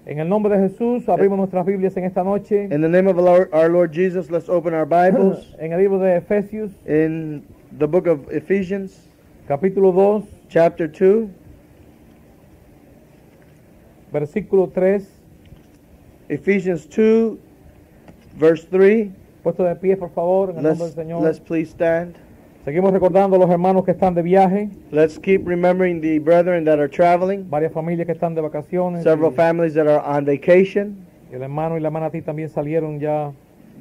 En el nombre de Jesús, abrimos nuestras Biblias en esta noche. In the name of our Lord Jesus, let's open our Bibles En el libro de Efesios, in the book of Ephesians, capítulo 2, chapter 2, versículo 3. Ephesians 2, verse 3. Puesto de pie, por favor, en el nombre del Señor. Let's please stand. Seguimos recordando a los hermanos que están de viaje, Let's keep remembering the brethren that are traveling, varias familias que están de vacaciones. several families that are on vacation. El hermano y la hermana T también salieron ya.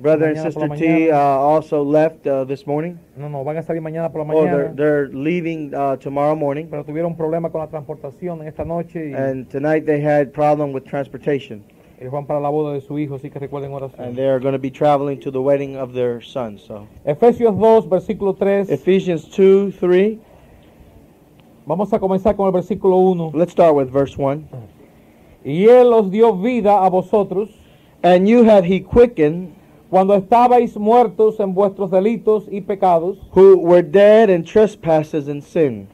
Brother and Mañana por la Sister T mañana. also left this morning. No, van a salir mañana por la Oh, mañana. they're leaving tomorrow morning. Pero tuvieron un problema con la transportación en esta noche y And tonight they had problem with transportation. ellos van para la boda de su hijo, así que recuerden And oración. they are going to be traveling to the wedding of their son. So Efesios 2, versículo 3. Ephesians 2, 3. Vamos a comenzar con el versículo 1. Let's start with verse 1. Y Él os dio vida a vosotros And you have he quickened, cuando estabais muertos en vuestros delitos y pecados, who were dead in trespasses and sin,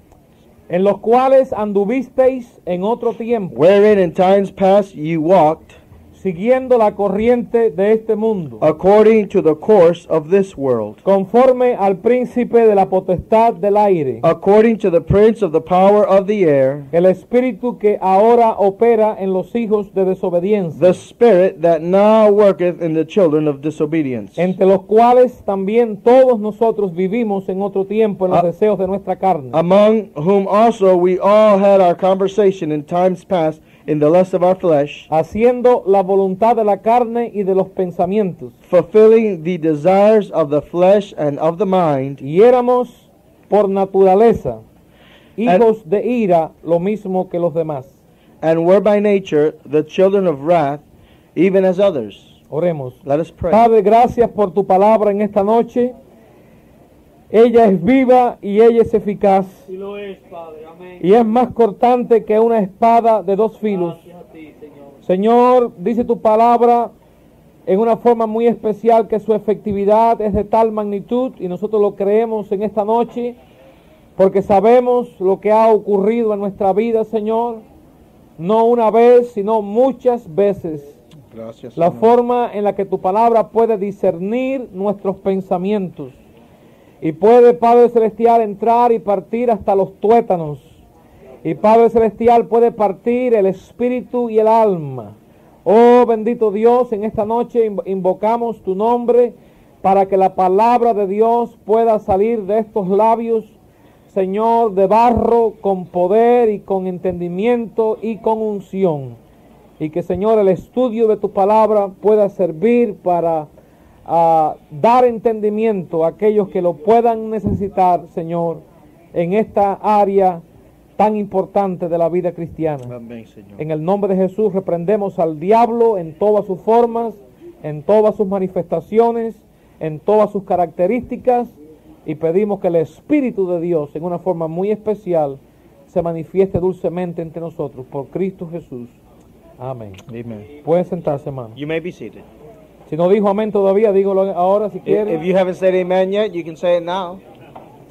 en los cuales anduvisteis en otro tiempo, wherein in times past ye walked, siguiendo la corriente de este mundo, according to the course of this world, conforme al príncipe de la potestad del aire, according to the prince of the power of the air, el espíritu que ahora opera en los hijos de desobediencia, the spirit that now worketh in the children of disobedience, entre los cuales también todos nosotros vivimos en otro tiempo en los deseos de nuestra carne, among whom also we all had our conversation in times past in the lust of our flesh, haciendo la voluntad de la carne y de los pensamientos, fulfilling the desires of the flesh and of the mind, y éramos por naturaleza hijos de ira, lo mismo que los demás. and were by nature the children of wrath, even as others. Oremos. Let us pray. Padre, gracias por tu palabra en esta noche. Ella es viva y ella es eficaz. Sí lo es, Padre. Amén. Y es más cortante que una espada de dos filos. Gracias a ti, Señor. Señor, dice tu palabra en una forma muy especial que su efectividad es de tal magnitud, y nosotros lo creemos en esta noche porque sabemos lo que ha ocurrido en nuestra vida, Señor, no una vez, sino muchas veces. Gracias, La Señor. forma en la que tu palabra puede discernir nuestros pensamientos y puede, Padre Celestial, entrar y partir hasta los tuétanos, y Padre Celestial puede partir el espíritu y el alma. Oh bendito Dios, en esta noche invocamos tu nombre para que la palabra de Dios pueda salir de estos labios, Señor, de barro, con poder y con entendimiento y con unción. Y que, Señor, el estudio de tu palabra pueda servir para dar entendimiento a aquellos que lo puedan necesitar, Señor, en esta área tan importante de la vida cristiana. Amén, Señor. En el nombre de Jesús reprendemos al diablo en todas sus formas, en todas sus manifestaciones, en todas sus características, y pedimos que el Espíritu de Dios, en una forma muy especial, se manifieste dulcemente entre nosotros, por Cristo Jesús. Amén. Amen. Pueden sentarse, hermano. You may be seated. Si no dijo amén todavía, dígalo ahora si If quiere. you haven't said amen yet, you can say it now.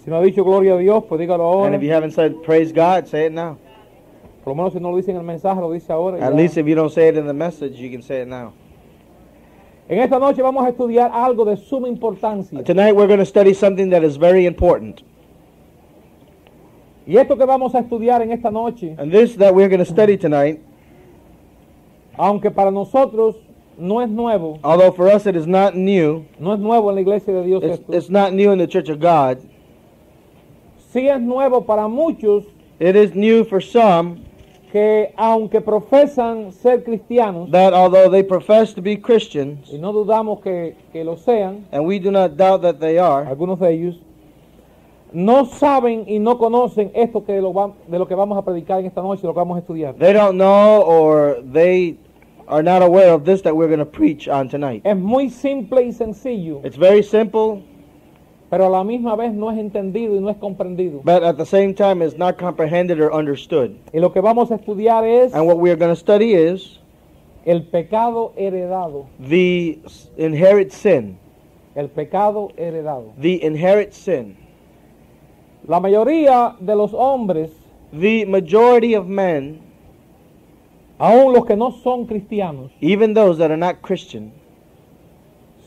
Si no ha dicho gloria a Dios, pues dígalo ahora. And if you haven't said praise God, say it now. Por lo menos si no lo dice en el mensaje, lo dice ahora. y At ya. least if you don't say it in the message, you can say it now. En esta noche vamos a estudiar algo de suma importancia. Tonight we're going to study something that is very important. Y esto que vamos a estudiar en esta noche, And this that we're going to study tonight, aunque para nosotros no es nuevo, although for us it is not new, no es nuevo en la iglesia de Dios esto, it's not new in the Church of God. sí es nuevo para muchos It is new for some que, aunque profesan ser cristianos, that although they profess to be Christians, y no dudamos que lo sean, and we do not doubt that they are, algunos de ellos, no saben y no conocen esto de lo que vamos a predicar en esta noche, de lo que vamos a estudiar. they don't know or they are not aware of this that we're going to preach on tonight. Es muy simple y sencillo, It's very simple, pero a la misma vez no es entendido y no es comprendido. but at the same time it's not comprehended or understood. Y lo que vamos a estudiar es And what we are going to study is el pecado heredado. the inherent sin. El pecado heredado. The inherent sin. La mayoría de los hombres The majority of men Aún los que no son cristianos even those that are not Christian,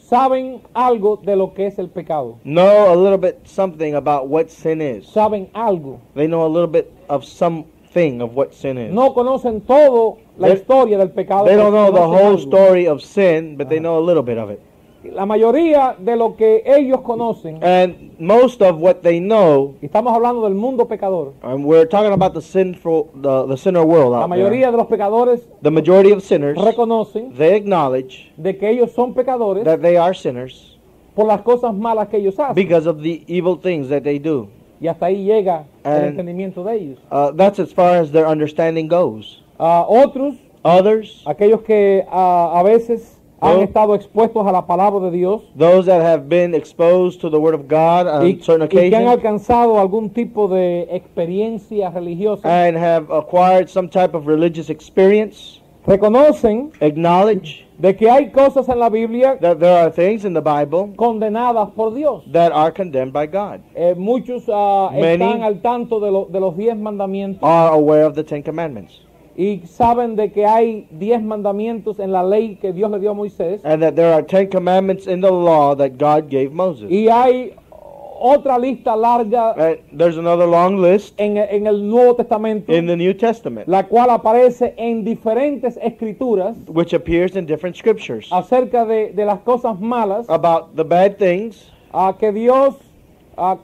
saben algo de lo que es el pecado. know a little bit something about what sin is. Saben algo. They know a little bit of something of what sin is. No conocen todo la They- historia del pecado. They pero don't know the conocen whole algo. story of sin, but they know a little bit of it. La mayoría de lo que ellos conocen, And most of what they know, y estamos hablando del mundo pecador, and we're talking about the sinner world la out mayoría there. de los pecadores The majority of sinners, reconocen they acknowledge de que ellos son pecadores that they are sinners por las cosas malas que ellos hacen. because of the evil things that they do. Y hasta ahí llega el And- entendimiento de ellos. That's as far as their understanding goes. Otros, Others, aquellos que a veces han Oh. estado expuestos a la palabra de Dios those that have been exposed to the Word of God on y certain que han occasions alcanzado algún tipo de experiencia religiosa, and have acquired some type of religious experience, reconocen acknowledge de que hay cosas en la Biblia that there are things in the Bible condenadas por Dios. that are condemned by God, Muchos Many están al tanto de los 10 mandamientos are aware of the Ten Commandments, y saben de que hay 10 mandamientos en la ley que Dios le dio a Moisés, and that there are 10 Commandments in the law that God gave Moses. y hay otra lista larga There's another long list en el Nuevo Testamento, in the New Testament, la cual aparece en diferentes escrituras which appears in different scriptures acerca de las cosas malas about the bad things que Dios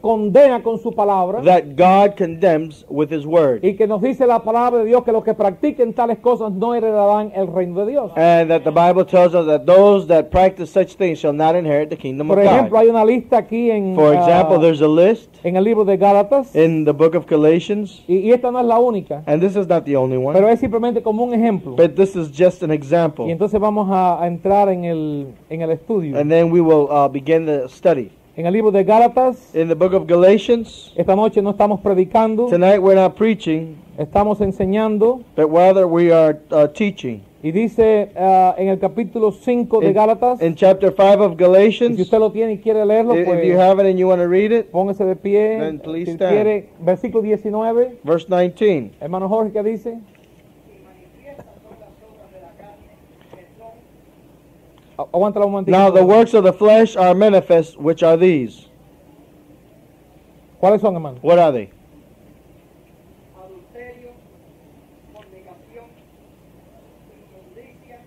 condena con su palabra, that God condemns with His Word, y que nos dice la palabra de Dios que los que practiquen tales cosas no heredarán el reino de Dios. and that the Bible tells us that those that practice such things shall not inherit the kingdom of Por ejemplo, God. hay una lista aquí For example, there's a list en el libro de Gálatas, in the book of Galatians, y esta no es la única, and this is not the only one, pero es simplemente como un ejemplo. but this is just an Y example. entonces vamos a entrar en el estudio. And then we will begin the study. En el libro de Gálatas, In the book of Galatians, esta noche no estamos predicando, tonight we're not preaching, estamos enseñando, but rather we are teaching. y dice en el capítulo 5 de In, Gálatas, in chapter 5 of y si Galatians, usted lo tiene y quiere leerlo, if you pues have it and you want to read it, póngase de pie, Then please si stand. quiere, versículo 19, verse 19. hermano Jorge, ¿qué dice? Aguántala un momentito. Now the works of the flesh are manifest, which are these. ¿Cuáles son, hermano? What are they? adulterio, fornicación, inmundicia,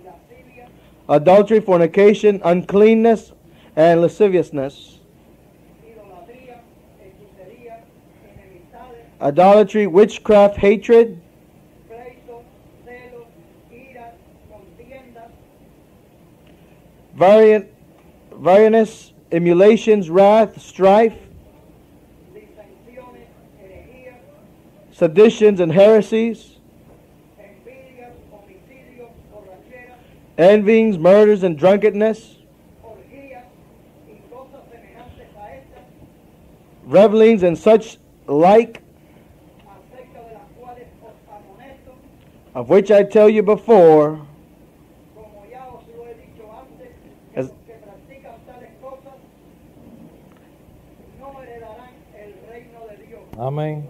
lascivia, Adultery, fornication, uncleanness, and lasciviousness. idolatría, hechicería, enemistades, Idolatry, witchcraft, hatred, pleitos, celos, iras, contiendas, variance, emulations, wrath, strife, disensiones, herejías, seditions, and heresies, envidias, homicidios, borracheras, envyings, murders, and drunkenness, orgías y cosas semejantes a estas, revelings, and such like, acerca de las cuales os amonesto, of which I tell you before, como ya os lo he dicho antes, que As- los que practican tales cosas no heredarán el reino de Dios. Amén.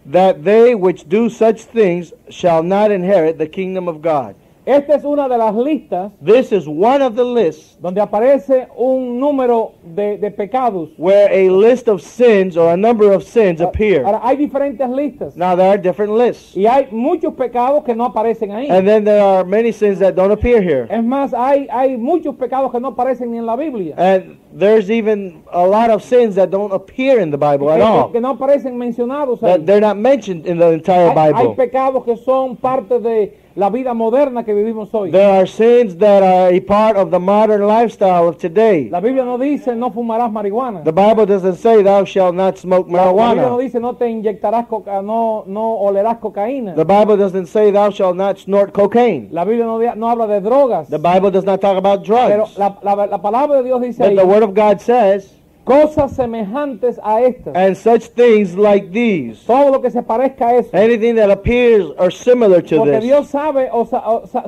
that they which do such things shall not inherit the kingdom of God. Esta es una de las listas This is one of the lists donde aparece un número de pecados. where a list of sins or a number of sins appear. Ahora, hay diferentes listas Now there are different lists. y hay muchos pecados que no aparecen ahí. And then there are many sins that don't appear here. Es más, hay muchos pecados que no aparecen ni en la Biblia. And there's even a lot of sins that don't appear in the Bible at all. Que no aparecen mencionados ahí. That they're not mentioned in the entire Hay Bible. pecados que son parte de la vida moderna que vivimos hoy. There are sins that are a part of the modern lifestyle of today. La Biblia no dice no fumarás marihuana. The Bible doesn't say thou shalt not smoke La Biblia no marijuana. dice no te inyectarás no olerás cocaína. The Bible doesn't say thou shalt not snort cocaine. La Biblia no habla de drogas. The Bible does not talk about Pero drugs. la palabra de Dios dice But ahí the Word of God says cosas semejantes a estas. and such things like these. Todo lo que se parezca a eso. Anything that appears or similar to Porque this. Dios sabe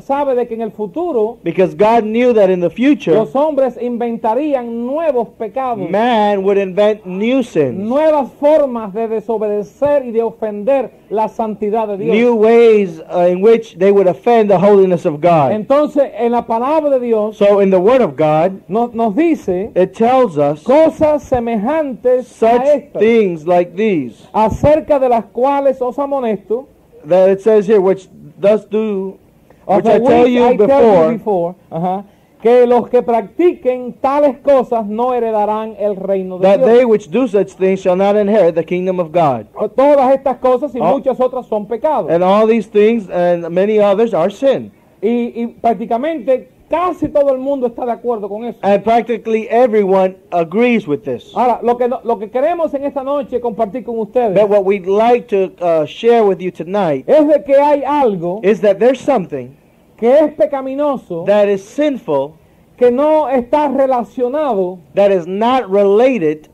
sabe de que en el futuro Because God knew that in the future, los hombres inventarían nuevos pecados, man would invent new sins, nuevas formas de desobedecer y de ofender la santidad de Dios. new ways in which they would offend the holiness of God. Entonces, en la palabra de Dios So in the Word of God, nos dice it tells us cosas semejantes a such estas, things like these, acerca de las cuales os amonesto, that it says here, which does do, of which the I tell which you I tell you before, ajá, que los que practiquen tales cosas no heredarán el reino de that Dios. they which do such things shall not inherit the kingdom of God. Todas estas cosas y Oh. muchas otras son pecados. And all these things and many others are sin. Y prácticamente casi todo el mundo está de acuerdo con eso. And practically everyone agrees with this. Ahora, lo que queremos en esta noche compartir con ustedes But what we'd like to share with you tonight es de que hay algo is that there's something que es pecaminoso, that is sinful, que no está relacionado that is not related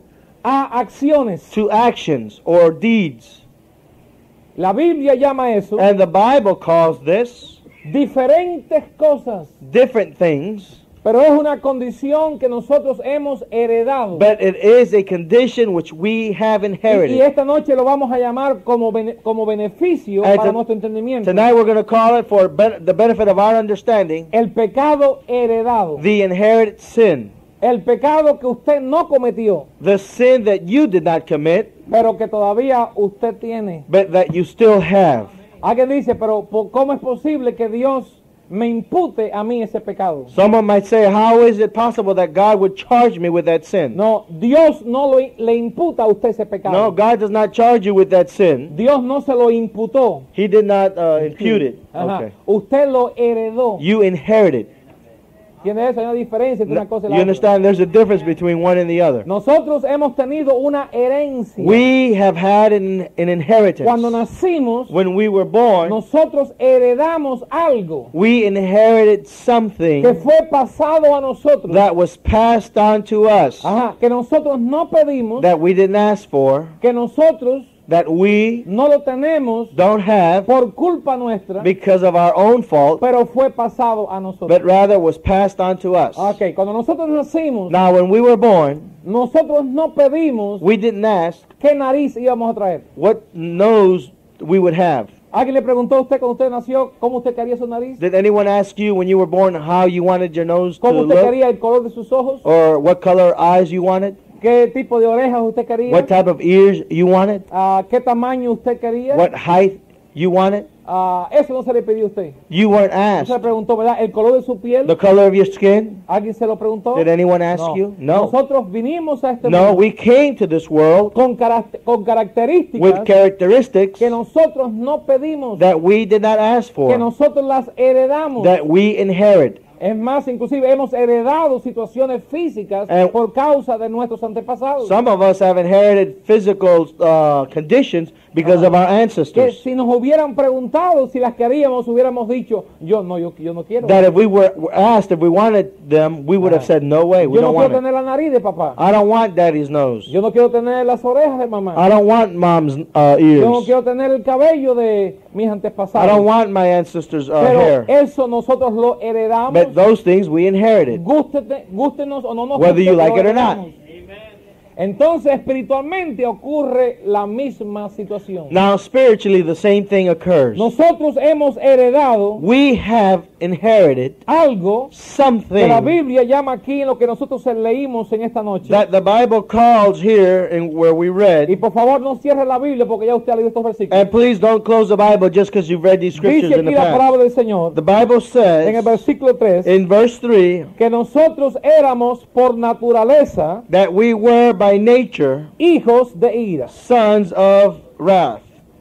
a acciones. to actions or deeds. La Biblia llama eso And the Bible calls this diferentes cosas, different things, pero es una condición que nosotros hemos heredado. but it is a condition which we have Y inherited. esta noche lo vamos a llamar como beneficio And para to- nuestro entendimiento. Tonight we're going to call it for the benefit of our understanding, El pecado heredado. the inherited sin. El pecado que usted no cometió, The sin that you did not commit, pero que todavía usted tiene. but that you still have. Alguien dice, pero ¿cómo es posible que Dios me impute a mí ese pecado? Someone might say, how is it possible that God would charge me with that sin? No, Dios no le imputa a usted ese pecado. No, God does not charge you with that sin. Dios no se lo imputó. He did not impute it. Ajá. Okay. Usted lo heredó. You inherited. ¿Tiene eso? Hay una diferencia entre una cosa y la You otra. understand there's a difference between one and the other. Nosotros hemos tenido una herencia. We have had an inheritance. Cuando nacimos, When we were born, nosotros heredamos algo we inherited something que fue pasado a nosotros. that was passed on to us, Ajá, que nosotros no pedimos, that we didn't ask for, que nosotros that we no lo tenemos don't have por culpa nuestra, because of our own fault, pero fue pasado a nosotros. but rather was passed on to us. Ok, cuando nosotros nacimos, Now, when we were born, nosotros no pedimos we didn't ask qué nariz íbamos a traer. what nose we would have. ¿Alguien le preguntó a usted cuando usted nació cómo usted quería su nariz? Did anyone ask you when you were born how you wanted your nose to ¿Cómo usted look? quería el color de sus ojos? Or what color eyes you wanted? ¿Qué tipo de orejas usted quería? What type of ears you wanted? ¿Qué tamaño usted quería? What height you wanted? Eso no se le pidió a usted. You weren't No se le asked. preguntó, ¿verdad? ¿El color de su piel? The color of your skin? ¿Alguien se lo preguntó? Did anyone ask No. you? No. Nosotros vinimos a este No, mundo we came to this world con with características characteristics que nosotros no pedimos, that we did not ask que for, nosotros las heredamos. that we inherit. Es más, inclusive hemos heredado situaciones físicas And- por causa de nuestros antepasados. Some of us have inherited physical conditions because of our Que ancestors. si nos hubieran preguntado si las queríamos, hubiéramos dicho, yo no quiero. That if we were asked if we wanted them, we would have said, no way, we Yo no don't quiero want it. tener la nariz de papá. I don't want daddy's nose. Yo no quiero tener las orejas de mamá. I don't want mom's Yo no ears. quiero tener el cabello de mis I antepasados. don't want my ancestors' Pero hair. eso nosotros lo heredamos. But those things we inherited. Gústenos o no nos Whether you guste, like lo it or not. heredamos. Entonces espiritualmente ocurre la misma situación. Now, spiritually, the same thing occurs. Nosotros hemos heredado We have inherited algo que la something Biblia llama aquí en lo que nosotros leímos en esta noche. that the Bible calls here in where we Y read. por favor no cierre la Biblia porque ya usted ha leído estos versículos. And please don't close the Bible just because you've read these scriptures Dice in the aquí la past. palabra del Señor The Bible en el says versículo 3 in verse 3 que nosotros éramos por naturaleza that we were by nature hijos de ira. sons of wrath,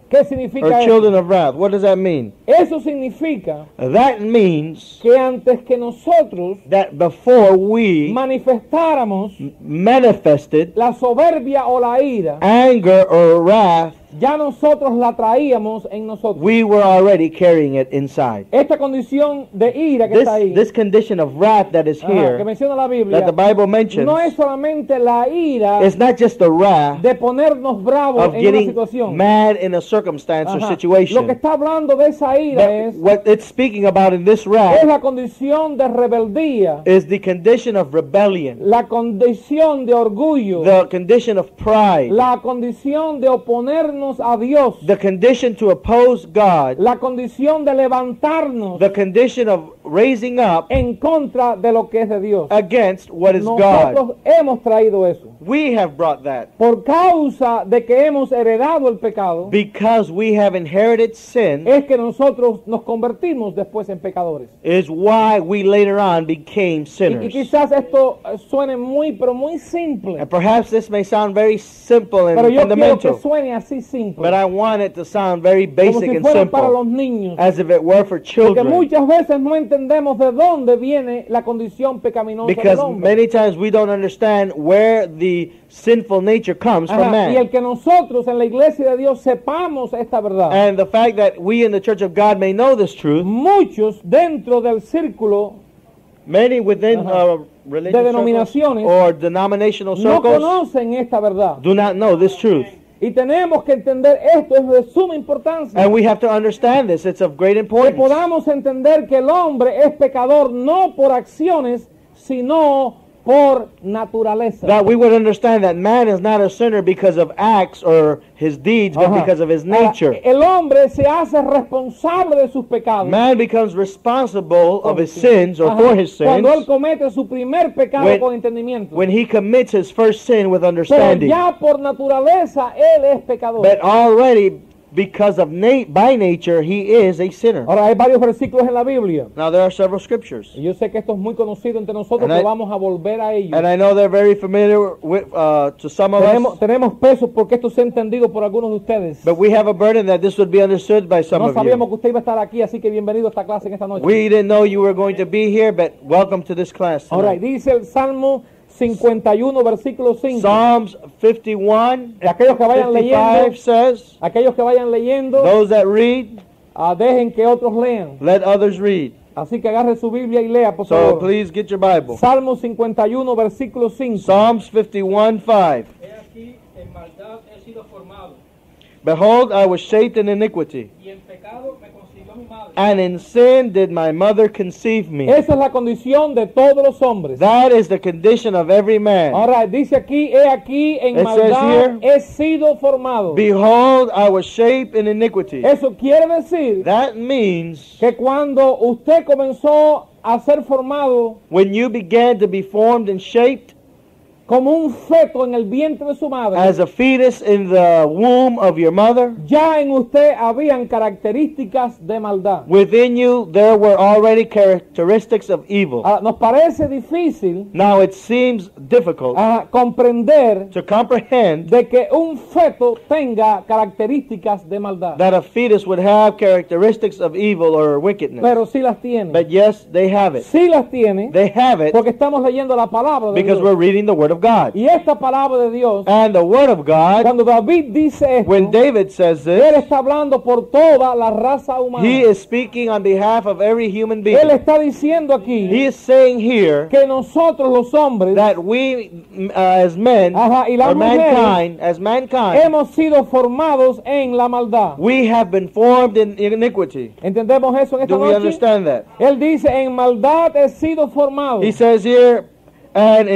¿Qué or significa eso? children of wrath. What does that mean? Eso significa That means que antes que nosotros that before we manifestáramos manifested la soberbia o la ira anger or wrath ya nosotros la traíamos en nosotros. We were already carrying it inside. Esta condición de ira que está ahí, This condition of wrath that is que here, menciona la Biblia, that the Bible mentions, no es solamente la ira it's not just the wrath de ponernos bravos of en una getting situación. mad in a circumstance or Ajá. Lo que situation. está hablando de esa ira But es what it's speaking about in this es wrath la condición de rebeldía, is the condition of rebellion, la condición de orgullo, the condition of pride, la condición de oponernos a Dios, the condition to oppose God, la condición de levantarnos the condition of raising up en contra de lo que es de Dios. against what is God. Nosotros hemos traído eso. We have brought that Por causa de que hemos heredado el pecado, because we have inherited sin, es que nosotros nos convertimos después en pecadores. is why we later on became Y sinners. quizás esto suene pero muy simple. And perhaps this may sound very simple and Pero yo quiero que fundamental, suene así simple. but I want it to sound very Como basic si and fuera para simple, los niños. as if it were for Porque children. muchas veces no entendemos de dónde viene la condición pecaminosa del Because hombre. many times we don't understand where the sinful nature comes from Ajá, y el man. que nosotros en la iglesia de Dios sepamos esta verdad. And the fact that we in the Church of God may know this truth, Muchos dentro del círculo many within Ajá. religious de circles denominaciones or denominational no circles conocen esta verdad. do not know this truth. Y tenemos que entender esto, es de suma importancia. And we have to understand this. It's of great Que importance. podamos entender que el hombre es pecador no por acciones, sino por naturaleza. That we would understand that man is not a sinner because of acts or his deeds, but Ajá. because of his Ahora, nature. el hombre se hace responsable de sus pecados. Man becomes responsible of his sins or Ajá. for his Cuando él sins comete su primer pecado When- con entendimiento. when he commits his first sin with Pero understanding. ya por naturaleza él es pecador. But already, because of by nature, he is a sinner. Ahora hay varios versículos en la Biblia. Now there are several scriptures, Y yo sé que esto es muy conocido entre nosotros, And pero I- vamos a volver a ello. and I know they're very familiar with, to some of us. Tenemos peso porque esto se ha entendido por algunos de ustedes. But we have a burden that this would be understood by some No of sabíamos you. que usted iba a estar aquí, así que bienvenido a esta clase en esta noche. We didn't know you were going to be here, but welcome to this class Ahora, tonight. dice el Salmo 51, versículo 5. Psalms 51, Aquellos que vayan 55 leyendo, says, aquellos que vayan leyendo, those that read, dejen que otros lean. let others read. Así que agarre su Biblia y lea, por So favor. please get your Bible. Salmo 51, versículo 5. Psalms 51, 5. He aquí, en maldad he sido formado, Behold, I was shaped in iniquity, y en pecado me concibió mi madre. and in sin did my mother conceive me. Esa es la condición de todos los hombres. That is the condition of every man. Ahora, dice aquí, he aquí, en It maldad says he sido formado. Behold, I was shaped in iniquity. Eso quiere decir That means que cuando usted comenzó a ser formado when you began to be formed and shaped como un feto en el vientre de su madre, as a fetus in the womb of your mother, ya en usted habían características de maldad. within you there were already characteristics of evil. Ahora, nos parece difícil Now it seems difficult comprender to comprehend de que un feto tenga características de maldad, that a fetus would have characteristics of evil or wickedness. pero sí las tiene. But yes, they have it. Sí las tiene They have it porque estamos leyendo la palabra de because Dios. we're reading the Word of God. Y esta palabra de Dios, And the Word of God, cuando David dice esto, when David says él this, está hablando por toda la raza humana. he is speaking on behalf of every human being. Él está diciendo aquí He is saying here que nosotros los hombres that we as men, Ajá, y las or mankind, as mankind, hemos sido formados en la maldad. we have been formed in iniquity. ¿Entendemos eso en esta Do we noche? understand that? Él dice, en maldad he sido formado. He says here, and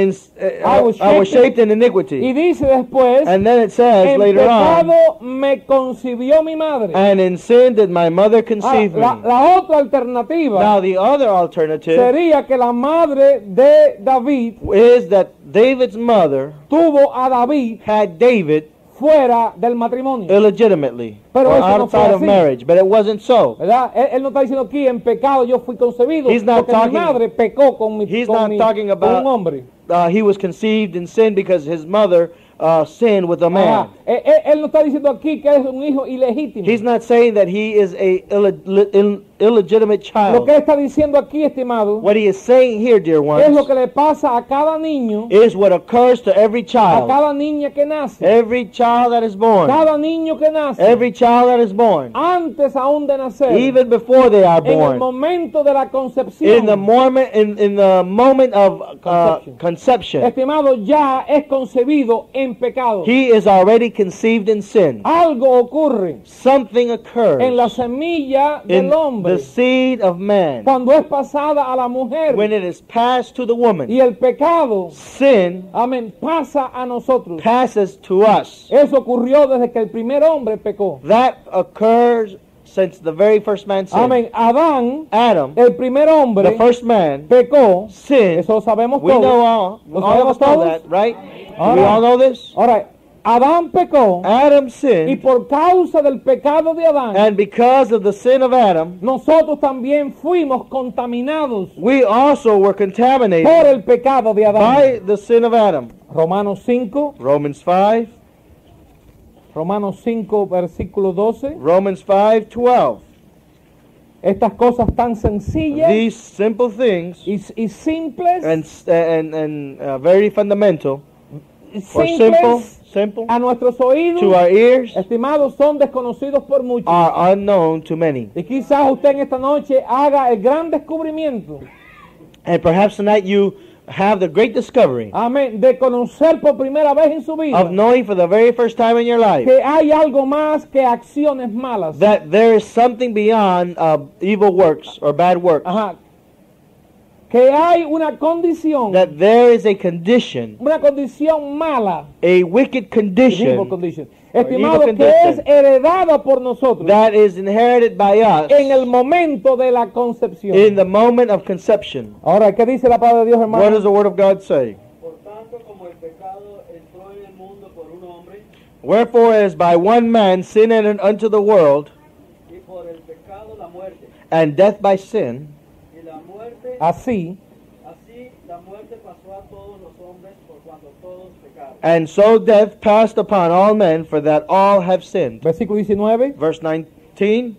I was shaped in Y iniquity. dice después, And then it says en later on, pecado me concibió mi madre. and in sin did my mother Ahora, conceive me. la otra alternativa Now the other alternative sería que la madre de David is that David's mother tuvo a David had David fuera del matrimonio. illegitimately Pero or eso no fue outside of así. marriage, but it wasn't so. ¿Verdad? Él no está diciendo aquí, en pecado yo fui concebido, He's not porque mi talking- madre pecó con, he's con not talking con about- un hombre. He was conceived in sin because his mother sin with a Ajá. man. Él no está diciendo aquí que es un hijo ilegítimo. He's not saying that he is a illegitimate Lo que child. él está diciendo aquí, estimado, What he is saying here, dear es lo ones, que le pasa a cada niño, is what occurs to every a child. cada niña que nace, Every child that is born. cada niño que nace, Every child that is born. antes aún de nacer, Even before they are en el born. momento de la In concepción, the moment of conception. estimado, ya es concebido en pecado. He is already conceived in sin. Algo ocurre Something occurs en la semilla in del hombre the seed of man. cuando es pasada a la mujer, When it is passed to the woman, y el pecado, sin amén, pasa a nosotros. passes to us. Eso ocurrió desde que el primer hombre pecó. That occurs since the very first man sinned. Amén. Adán, Adam, el primer the hombre, first man, pecó. sinned. Eso lo sabemos We know todos. all of sabemos us know todos? that, right? All We right. all know this. Ahora, Adán pecó, Adam y sinned, por causa del pecado de Adán, and because of the sin of Adam, nosotros también fuimos contaminados we also were contaminated por el pecado de Adán. by the sin of Adam. Romanos 5, Romans 5, versículo 12. Romans 5:12. Estas cosas tan sencillas These simple things y simples, and very fundamental, or simple, simples a nuestros oídos, to our ears, estimados, son desconocidos por muchos. are unknown to many. Y quizás usted en esta noche haga el gran descubrimiento, And perhaps tonight you have the great discovery amén, de conocer por primera vez en su vida of knowing for the very first time in your life que hay algo más que acciones malas. that there is something beyond evil works or bad works. Ajá. Que hay una condición That there is a condition, mala, a wicked evil condition, condition, estimado, evil que es condition. heredada por nosotros that is inherited by us en el momento de la concepción. in the moment of conception. Ahora, ¿qué dice la palabra de Dios, What hermano? does the Word of God say? Por tanto, como el pecado entró en el mundo por un hombre, Wherefore, as by one man sin entered unto the world, y por el pecado la muerte, and death by sin, y la muerte, Así, así la muerte pasó a todos los hombres por cuanto todos pecaron. and so death passed upon all men, for that all have sinned. versículo 19. Verse 19.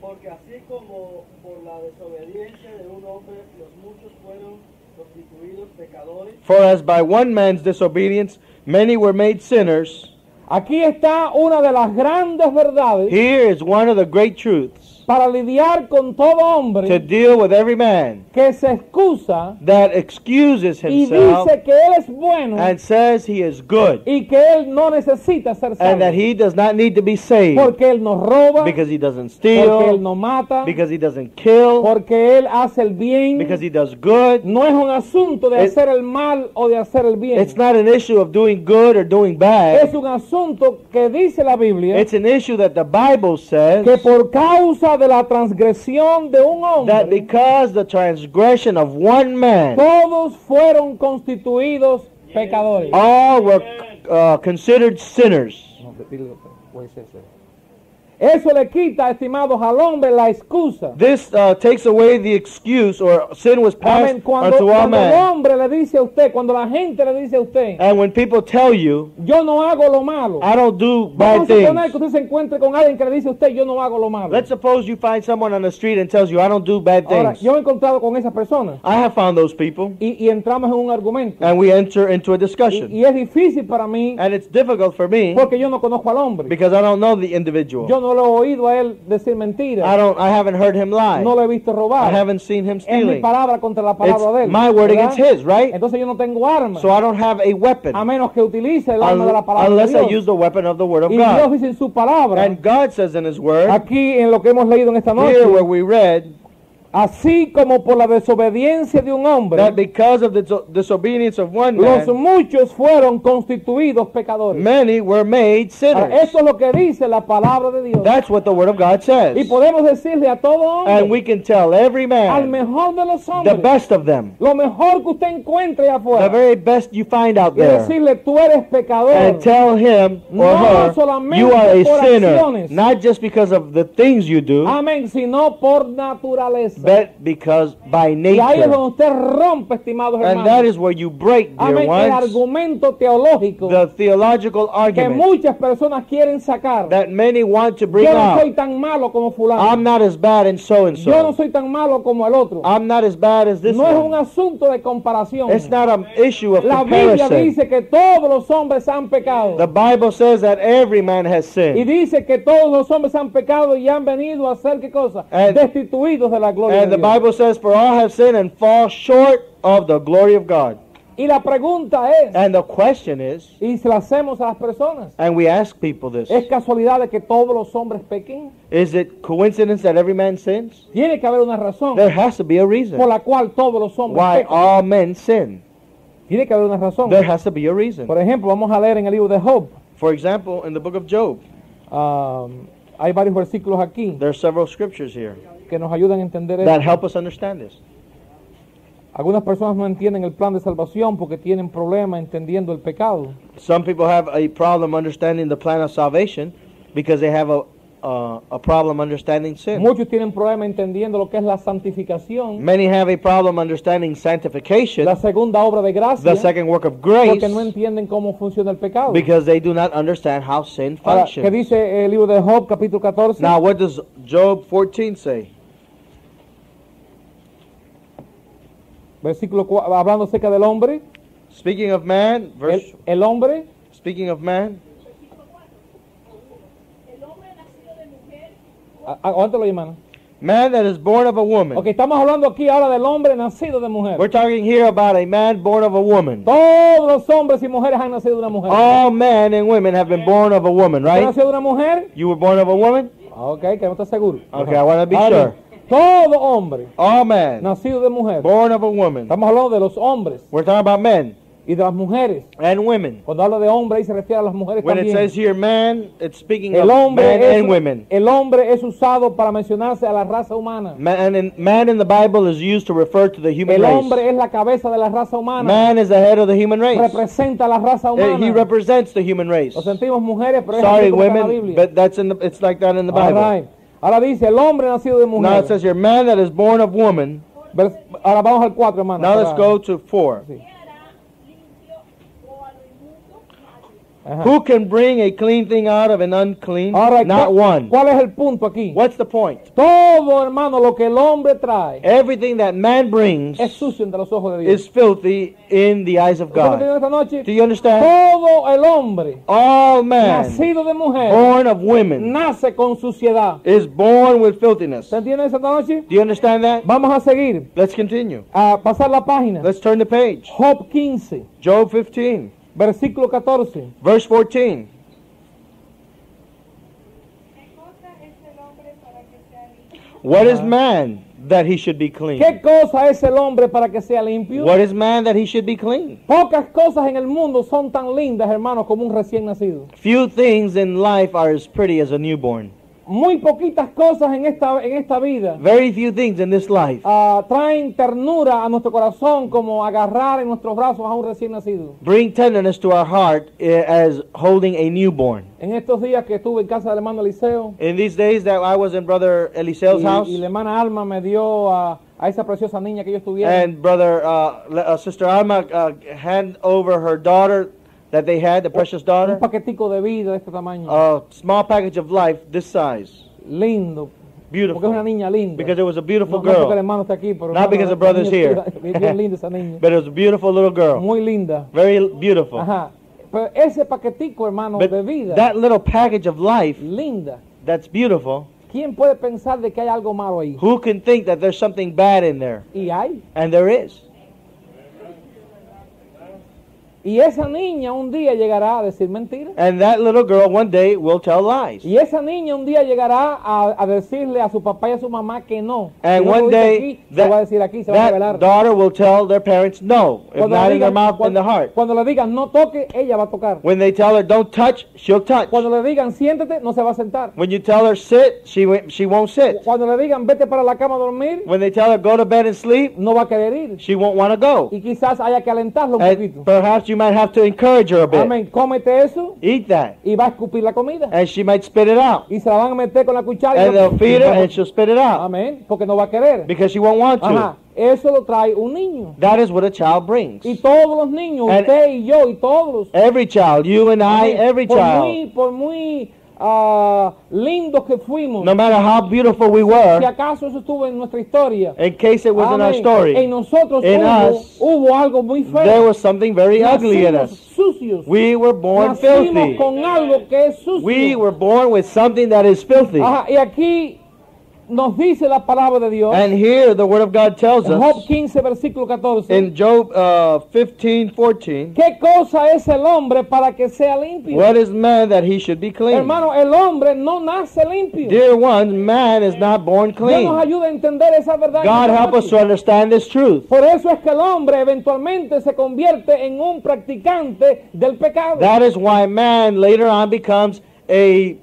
Porque así como por la desobediencia de un hombre los muchos fueron constituidos pecadores, For as by one man's disobedience many were made sinners, Aquí está una de las grandes verdades here is one of the great truths para lidiar con todo to hombre deal with every man que se excusa that excuses y himself dice que él es bueno and says he is good y que él no necesita ser and that salvo. he does not need to be saved Porque él no roba, because he doesn't porque él steal, no mata, because he doesn't kill, porque él hace el bien. because he does good. No es un asunto de It- hacer el mal o de hacer el bien. It's not an issue of doing good or doing Es bad. un asunto que dice la Biblia It's an issue that the Bible says que por causa de la transgresión de un that hombre, because the transgression of one man, todos fueron constituidos pecadores. all were considered sinners. Eso le quita, estimados, al hombre la excusa. This takes away the excuse, or sin was passed Amén. Cuando, unto all cuando el men. hombre le dice a usted, cuando la gente le dice a usted, And when people tell you, yo no hago lo malo. I don't do Vamos bad a suponer que things. usted se encuentre con alguien que le dice a usted, yo no hago lo malo. Let's suppose you find someone on the street and tells you, I don't do bad Ahora, things. yo me he encontrado con esas personas I have found those people, y entramos en un argumento. and we enter into a Y discussion. es difícil para mí And it's difficult for me porque yo no conozco al hombre. because I don't know the individual. Yo no lo he oído a él decir mentiras. I haven't heard him lie. No lo he visto I robar. haven't seen him Es mi stealing. palabra contra la palabra de él. It's my word ¿verdad? against his, right? Entonces yo no tengo arma. So I don't have a weapon A menos que utilice el arma de la palabra de unless I Dios. use the weapon of the word of Y Dios God. dice en su palabra, And God says in his word, aquí en lo que hemos leído en esta noche, here where we read, así como por la desobediencia de un hombre, that because of the disobedience of one los man, muchos fueron constituidos pecadores. many were made Ahora, sinners. esto es lo que dice la palabra de Dios. That's what the word of God says. Y podemos decirle a todo And hombre, we can tell every al man, mejor de los the hombres, best of them, lo mejor que usted encuentre allá the afuera, very best you find out y there, decirle, tú eres pecador, and tell him or No her, solamente you are a por sinner, acciones. not just because of the things you do, amén, sino por naturaleza. but because by Y ahí es donde nature. usted rompe, estimados And that hermanos. is where you break, dear Amén. El ones, argumento teológico the theological que argument muchas personas quieren sacar. that many want to bring Yo no soy out. tan malo como fulano. I'm not as bad and so and Yo no so. soy tan malo como el otro. I'm not as bad as this No es un one. asunto de comparación. It's not an issue of La Biblia comparison. dice que todos los hombres han pecado. The Bible says that every man has Y sinned. dice que todos los hombres han pecado y han venido a ser, ¿qué cosa? And- Destituidos de la gloria And de the Dios. Bible says, for all have sinned and fall short of the glory of God. Y la pregunta es, And the question is, y se la hacemos a las personas, and we ask people this, ¿es casualidad de que todos los hombres pequen? is it coincidence that every man sins? Tiene que haber una razón There has to be a por reason la cual todos los hombres why pecan. all men sin. Tiene que haber una razón. There has to be a reason. Por ejemplo, vamos a leer en el libro de Job. For example, in the book of Job, Hay varios versículos aquí there are several scriptures here que nos ayudan a entender that esto. help us understand this. Algunas personas no entienden el plan de salvación porque tienen problemas entendiendo el pecado. Some people have a problem understanding the plan of salvation because they have a problem understanding sin. Muchos tienen problemas entendiendo lo que es la santificación, Many have a problem understanding sanctification, la segunda obra de gracia, the second work of grace, porque no entienden cómo funciona el pecado. because they do not understand how sin Ahora, ¿qué functions. dice el libro de Job, capítulo 14? Now, what does Job 14 say? Versículo hablando acerca del hombre. Speaking of man, verse, El hombre, speaking of man, aguántalo, hermano. man that is born of a woman. Ok, estamos hablando aquí ahora del hombre nacido de mujer. We're talking here about a man born of a woman. Todos los hombres y mujeres han nacido de una mujer. All men and women have been born of a woman, ¿Usted right? nació de una mujer? You were born of a woman? Ok, que no está seguro. Okay, I want to be Ahora sure. bien, todo hombre All men nacido de mujer. born of a woman. Estamos hablando de los hombres We're talking about men y de las mujeres. and women. Cuando habla de hombre, ahí se refiere a las mujeres When it también. says here man, it's speaking of El hombre, men and women. el hombre es usado para mencionarse a la raza humana. Man in the Bible is used to refer to the human El race. hombre es la cabeza de la raza humana. Man is the head of the human race. Representa a la raza He humana. represents the human race. Lo sentimos mujeres, pero es Sorry, así como está en la women, Biblia. but that's it's like that in the All Bible. right. Ahora dice el hombre nacido de Now mujer. it says here, man that is born of woman. Ahora vamos al 4, hermano. Now let's go to 4. Sí. Ajá. Who can bring a clean thing out of an unclean? All right, Not one. ¿Cuál es el punto aquí? What's the point? Todo, hermano, lo que el hombre trae Everything that man brings es sucio ante los ojos de Dios. is filthy in the eyes of ¿Usted me God. entiende esta noche? Do you understand? Todo el hombre All man nacido de mujer born of women nace con suciedad. is born with filthiness. ¿Se entiende esta noche? Do you understand that? Vamos a seguir, Let's continue. a pasar la página. Let's turn the page. Job 15, Job 15, versículo 14. verse 14. What is man that he should be clean? ¿Qué cosa es el hombre para que sea limpio? What is man that he should be clean? Pocas cosas en el mundo son tan lindas, hermanos, como un recién nacido. Few things in life are as pretty as a newborn. Muy poquitas cosas en esta vida Very few things in this life traen ternura a nuestro corazón como agarrar en nuestros brazos a un recién nacido. bring tenderness to our heart as holding a newborn. En estos días que estuve en casa del hermano Eliseo In these days that I was in Brother Eliseo's house, y la hermana Alma me dio a esa preciosa niña que ellos tuvieron and Brother Sister Alma hand over her daughter that they had, the precious un daughter, paquetico de vida de este tamaño, a small package of life this size. lindo, porque es una Beautiful. niña linda. Because it was a beautiful No porque el girl. hermano está aquí, pero Not because the brother's here. Bien linda esa niña, But it was a beautiful little girl. muy linda. Very beautiful. Ajá. Pero ese paquetico, hermano, But de vida, that little package of life linda. that's beautiful, ¿Quién puede pensar de que hay algo malo ahí? who can think that there's something bad in there? Y hay. And there is. Y esa niña un día llegará a decir mentiras. And that little girl one day will tell lies. Y esa niña un día llegará a decirle a su papá y a su mamá que no. And Si no one lo dice day, aquí, se va a decir aquí, se va a that revelar. daughter will tell their parents no, if not in their mouth, in the heart. cuando le digan no toque, ella va a tocar. When they tell her don't touch, she'll touch. Cuando le digan siéntate, no se va a sentar. When you tell her sit, she won't sit. Cuando le digan vete para la cama a dormir, When they tell her go to bed and sleep, no va a querer ir. she won't want to go. Y quizás haya que alentarlo un And poquito. perhaps you might have to encourage her a bit. Amén. Cómete eso Eat that. y va a escupir la comida. And she might spit it out. Y se la van a meter con la cuchara. And they'll feed her and she'll spit it out. Amén. Porque no va a querer. Because she won't want to. Ajá. Eso lo trae un niño. That is what a child brings. Y todos los niños, And usted y yo y todos. Every child, you and I, Amén. every child. Por muy lindos que fuimos. No matter how beautiful we Si were, acaso eso estuvo en nuestra historia. in case it was in our Amén. En story, nosotros in hubo, us, hubo algo muy feo. there was something very ugly in Nacimos us. sucios. We were born Nacimos filthy. con algo que es sucio. We were born with something that is filthy. Ajá, y aquí nos dice la palabra de Dios. And here the Word of God tells En Job us 15, versículo 14. in Job 15:14, ¿Qué cosa es el hombre para que sea limpio? what is man that he should be clean? Hermano, el hombre no nace limpio. Dear ones, man is not born Dios nos clean. ayuda a entender esa verdad. God esta help us noche. to understand this truth. Por eso es que el hombre eventualmente se convierte en un practicante del pecado. That is why man later on becomes a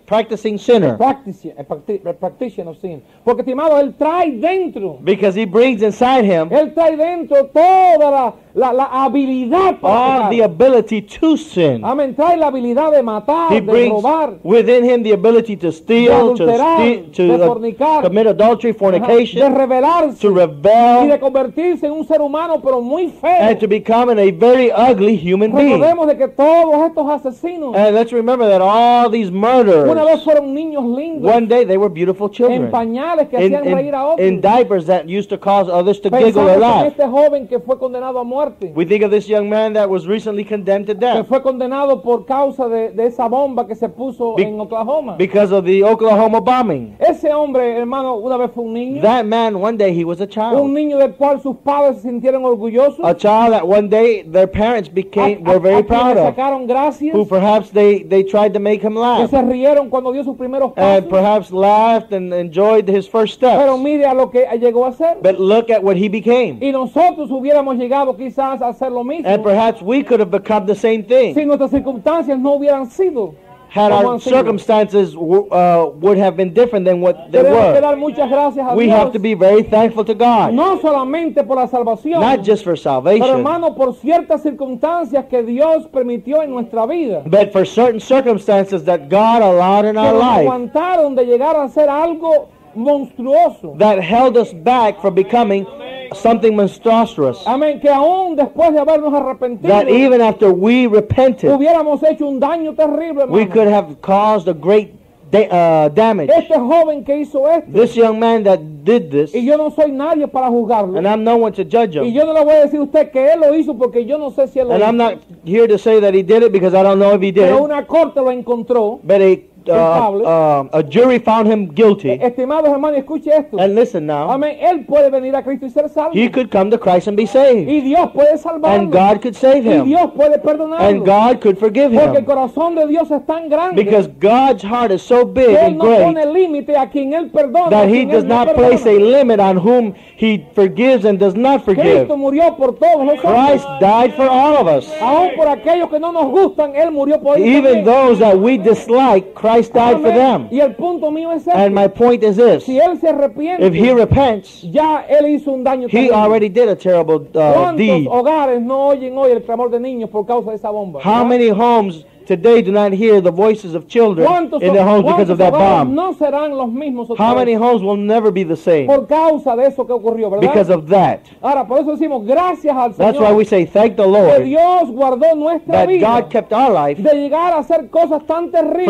practicing sinner. Practitioner of sin. Porque, estimado, él trae dentro. Because he brings inside him Él trae dentro toda la habilidad para all the pecar. ability to sin. Amén. Trae la habilidad de matar, He de brings robar, within him the ability to steal, de adulterar, de fornicar, commit adultery, de fornication, rebelarse to y de rebel, convertirse en un ser humano, pero muy feo. and to become a very ugly human being. Recordemos de que todos estos asesinos And let's remember that all these una vez murderers, fueron niños lindos, one day they were beautiful en children. pañales que In, hacían reír a otros. in diapers that used to cause others to giggle Pensamos or en laugh. este joven que fue condenado a muerte, We think of this young man that was recently condemned to que death fue condenado por causa de esa bomba que se puso Be- en Oklahoma. because of the Oklahoma bombing. Ese hombre, hermano, una vez fue un niño, That man, one day he was a un child. niño del cual sus padres se sintieron orgullosos, A child that one day their parents were very a proud quienes of. sacaron gracias, Who perhaps they tried to make him que laugh. se rieron cuando dio sus primeros And pasos. perhaps laughed and enjoyed his first Pero steps. mire a lo que llegó a ser. But look at what he became. Y nosotros hubiéramos llegado quizás a hacer lo mismo And perhaps we could have become the same si thing nuestras circunstancias no hubieran sido had como our han sido. circumstances would have been different than what they Tenemos que were. dar muchas gracias a We Dios, have to be very thankful to God. no solamente por la salvación, Not just for pero salvation, hermano, por ciertas circunstancias que Dios permitió en nuestra vida, but for certain circumstances that God allowed in que our nos life aguantaron de llegar a ser algo monstruoso. that held us back from becoming something monstrous. Amén, que aún después de habernos arrepentido, That even after we repented, hubiéramos hecho un daño terrible, we hermano. could have caused a great damage. Este joven que hizo esto, This young man that did this, y yo no soy nadie para juzgarlo, and I'm no one to judge y him, yo no le voy a decir a usted que él lo hizo porque yo no sé si él lo and hizo, I'm not here to say that he did it because I don't know if he did pero it, una corte lo encontró. but a jury found him guilty. Estimados hermanos, escuche esto. And listen now, Amén. Él puede venir a Cristo y ser salvo. he could come to Christ and be saved, Y Dios puede salvarlo. and God could save Y him, Dios puede perdonarlo. and God could forgive Porque el him, corazón de Dios es tan grande because God's heart is so big que Él and no great pone límite a quien Él perdona. that a he quien does Él no not place a perdona. limit on whom he forgives and does not forgive. Cristo murió por todos nosotros. Christ died for all of us. Aún por aquellos que no nos gustan, Él murió por ellos Even también. those that we dislike, Christ died for Amén. them. Y el punto mío es este. And my point is this: Si Él se arrepiente, if he repents, ya Él hizo un daño he terrible. already did a terrible ¿Cuántos deed. hogares no oyen hoy el clamor de niños por causa de esa bomba? How ¿verdad? many homes today do not hear the voices of children in their homes because of that hogares bomb? no serán los mismos otra How vez many homes will never be the same por causa de eso que ocurrió, ¿verdad? because of that? Ahora, por eso decimos gracias al That's why Señor we say thank the que Lord Dios guardó nuestra that vida God kept our life de llegar a hacer cosas tan terribles.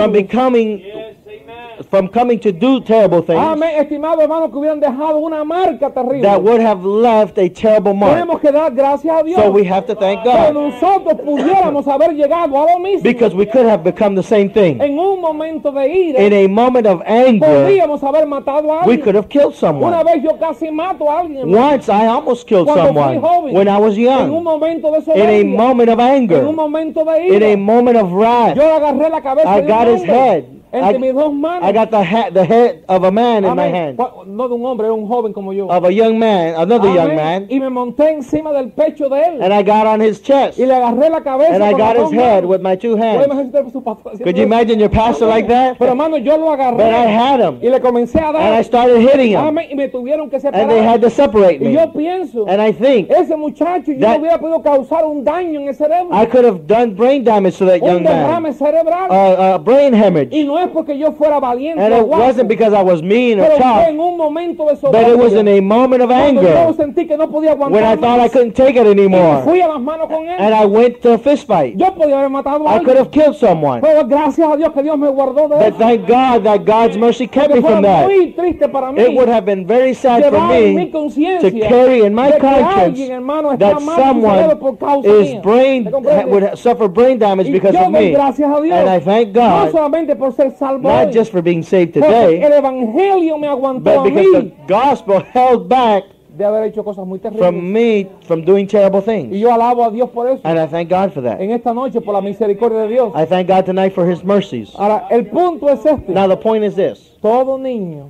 from coming to do terrible things Amén, estimado hermano, que hubieran dejado una marca terrible. that would have left a terrible mark. Tenemos que dar gracias a Dios. So we have to thank Que God nosotros pudiéramos haber llegado a lo mismo. because we could have become the same thing. En un momento de ira, In a moment of anger, podríamos haber matado a we alguien. could have killed Una someone. vez yo casi mato a alguien. hermano. Once I almost killed Cuando fui someone joven, when I was En un young. momento de In a soberbia, moment of en un anger, momento de in ira, a moment of wrath, yo le agarré la cabeza I de un got his hombre head entre mis dos manos. I got the head of a man in my Amén. hand. No de un hombre, era un joven como yo. Of a young man, another young Amén. man. Y me monté encima del pecho de él. And I got on his chest. Y le agarré la cabeza And I con las got his dos head manos. with my two ¿Puede hands. imaginar su pastor haciendo Could you eso? imagine your pastor like that? Pero hermano, yo lo agarré. But I had him. Y le comencé a And I dar. started hitting him. Amén. Y me tuvieron que And they separar. had to separate Y me. yo pienso, And I think ese muchacho, yo that- le hubiera podido causar un daño en el cerebro. I could have done brain damage to that Un young man. derrame cerebral. Brain hemorrhage. Y no es porque yo fuera valiente And o it guapo, wasn't because I was mean or pero fue tough, en un momento de but it was in soberbia. a moment of Cuando yo anger sentí que no podía aguantar when I thought I más, couldn't take it y anymore. fui a las manos con él. And I went to a fist fight. Yo podía haber matado a I could alguien, have killed someone. pero gracias a Dios que Dios me guardó de But eso. thank God that God's mercy kept Porque me from fue that. muy triste para mí It would have been very sad for llevar en mi me conciencia to carry in my de que conscience alguien, hermano, está that mal en su cerebro someone por causa is mía. brain ¿Me comprende? would suffer brain damage Y because yo of doy me. gracias a Dios, And I thank no God, solamente por ser salvo not hoy, just for being saved porque today, el evangelio me aguantó but a because the mí gospel held back de haber hecho cosas muy terribles. from me from doing terrible Y things. yo alabo a Dios por eso. And I thank God for that. En esta noche, por la misericordia de Dios. I thank God tonight for His mercies. Ahora, el punto es este. Now the point is this. Todo niño,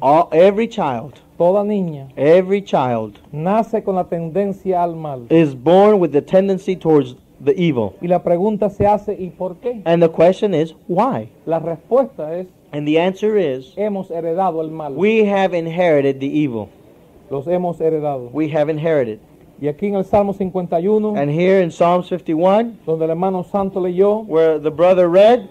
Every child nace con la tendencia al mal. is born with the tendency towards the evil. Y la pregunta se hace, ¿y por qué? And the question is, why? La respuesta es, And the answer is, hemos heredado el mal. we have inherited the evil. Los hemos heredado. We have inherited. Y aquí en el Salmo 51, And here in Psalms 51, donde el hermano Santo leyó, where the brother read,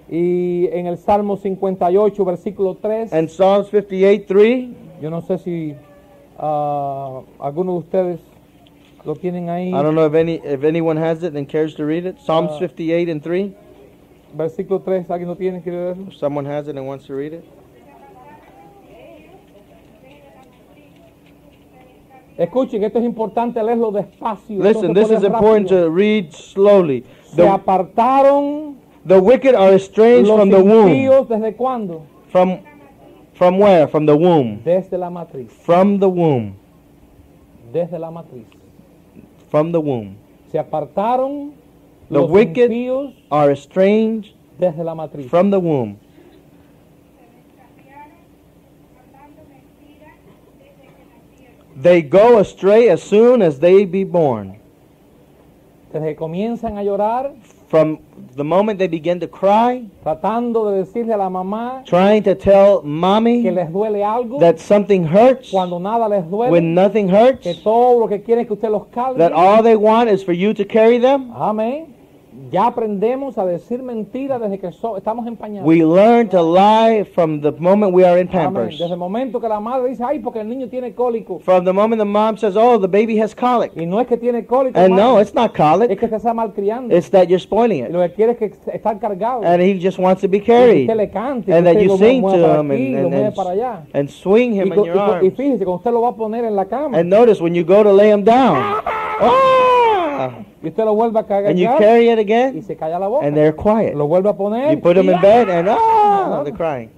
y en el Salmo 58, versículo 3, and Psalms 58:3, yo no sé si alguno de ustedes lo tienen ahí, I don't know if anyone has it and cares to read it. Psalms 58:3. versículo 3, ¿alguien lo tiene? ¿Quiere leerlo? If someone has it and wants to read it. Escuchen, esto es importante leerlo despacio. Listen, entonces this is puede important rápido. to read slowly. Se apartaron The wicked are estranged los from the womb. impíos, ¿desde cuándo? From where? From the womb. Desde la matriz. From the womb. Desde la matriz. From the womb. Se apartaron The los wicked impíos are estranged desde la matriz. from the womb. They go astray as soon as they be born. Desde que comienzan a llorar, From the moment they begin to cry, tratando de decirle a la mamá trying to tell que mommy les duele algo, that something hurts cuando nada les duele, when nothing hurts, que todo lo que quieren es que usted los calme. that all they want is for you to carry them. Amén. Ya aprendemos a decir mentiras desde que estamos en pañales. We learn to lie from the moment we are in Amén. Pampers. Desde el momento que la madre dice, ay, porque el niño tiene cólico. From the moment the mom says, oh, the baby has colic. Y no es que tiene cólico, And hermano, no, it's not es colic. que se está malcriando. It's that you're spoiling Y it. lo que quiere es que estar cargado. And he just wants to be Y que carried. usted le cante, And que that usted you lo sing mueva to para him aquí, lo mueve para allá. and swing him in your Y arms. fíjese, cuando usted lo va a poner en la cama, And notice when you go to lay him down, ah, y usted lo vuelve a and you cargar carry it y again, se calla la boca. and they're quiet. Lo vuelve a poner. You put them y in bed, and they're crying.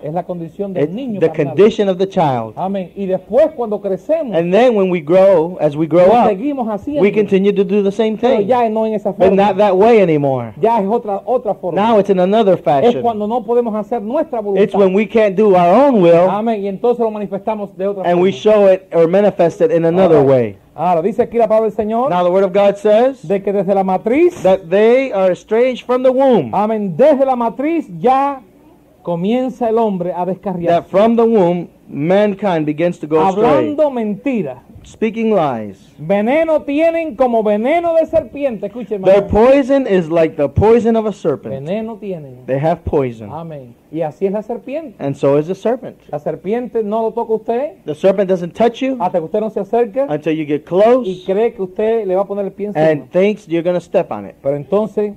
Es la condición del It's niño the carnal. condition of the child. Amén. Y después cuando crecemos, And then when we grow, as we grow lo up, seguimos haciendo. we continue to do the same Pero thing, ya no en esa but forma. not that way anymore. Ya es otra forma. Now it's in another Es fashion. cuando no podemos hacer nuestra It's voluntad. when we can't do our own will, Amén. Y entonces lo manifestamos de otra and we forma. show it or manifest it in another Ahora, way. Ahora, dice aquí la palabra del Señor, Now the Word of God says de que desde la matriz, that they are estranged from the womb. amén, desde la matriz ya comienza el hombre a descarriar. That from the womb, mankind begins to go astray, Hablando mentira. speaking lies. Veneno tienen como veneno de serpiente. Escuchen, Their hermano. poison is like the poison of a serpent. Veneno tienen. They have poison. Amén. Y así es la serpiente. And so is the serpent. La serpiente no lo toca usted The serpent doesn't touch you hasta que usted no se acerque until you get y close cree que usted le va a poner el pie encima. and thinks you're going to step on it. Pero entonces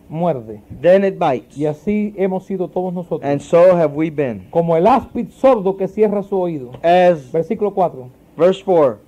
muerde. Then it bites. Y así hemos sido todos nosotros. And so have we been. Como el áspid sordo que cierra su oído. As Versículo 4. verse 4,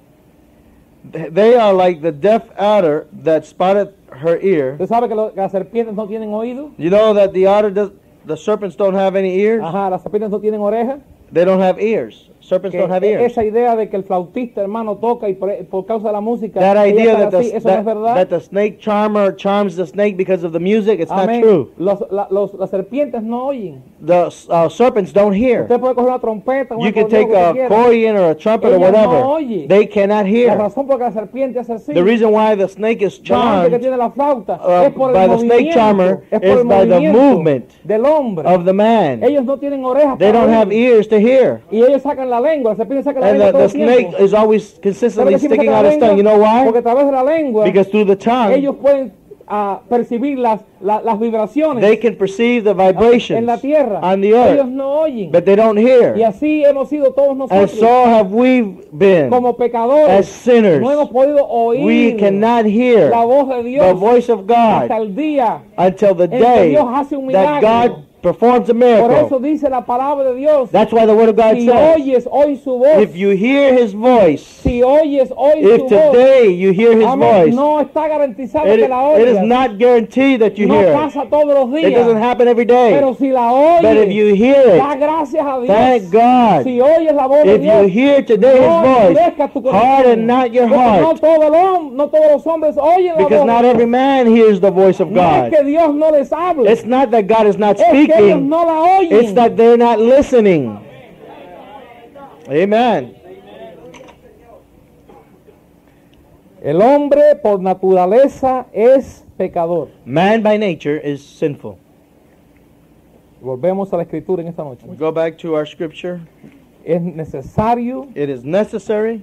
they are like the deaf adder that spotted her ear. ¿Usted sabe que las serpientes no tienen oído? You know that the serpents don't have any ears? Ajá, las serpientes no tienen orejas. They don't have ears. Serpents que don't have ears. esa idea de que el flautista, hermano, toca y por causa de la música, That ellos idea están that así, the, eso no es verdad. that the snake charmer charms the snake because of the music, it's Amén. not true. Las serpientes no oyen. The serpents don't hear. Usted puede coger una trompeta, un You can acordeón, take lo que a quiera. accordion or a trumpet or Ellas no whatever. oyen. They cannot La hear. razón por la serpiente hace así, The reason why the snake is delante que charmed tiene la flauta, es por by el the snake charmer movimiento, es por is el by the movimiento movement del hombre. of the man. Ellos no tienen orejas They para don't have oír. ears to hear. Y ellos sacan la lengua, la serpiente saca la And lengua todo the el tiempo. snake is always ¿Sabe consistently qué significa sticking la out his lengua? tongue. You know Porque why? a través de la lengua Because through the tongue, ellos pueden percibir las vibraciones they can perceive the en la vibrations tierra. on the Ellos earth, no oyen. but they don't Y hear. así hemos sido todos And nosotros so have we been como pecadores. as sinners. No hemos podido oír We cannot hear la voz de Dios the voice of hasta God el día until the en que day Dios hace un that milagro. God performs a Por eso miracle. dice la palabra de Dios. That's why the Word of God Si says, oyes hoy su voz, if you hear His voice, si oyes hoy if su voz, today you hear His amén, voice, no está garantizado it que la is oigas. not guaranteed that you No hear it. pasa todos los It doesn't días. happen every day. Pero si la oyes, But if you hear da it, gracias a Dios. thank God. Si oyes la voz de If you Dios, hear today no His voice, endurezcas tu corazón. harden not your Porque heart. no todos los hombres oyen la Because voz not de every Dios. man hears the voice of No es God. que Dios no les hable. It's not that God is not Es que ellos speaking. no la oyen. It's that they're not listening. Amen. El hombre por naturaleza es pecador. Man by nature is sinful. Volvemos a la escritura en esta noche. We go back to our scripture. Es necesario It is necessary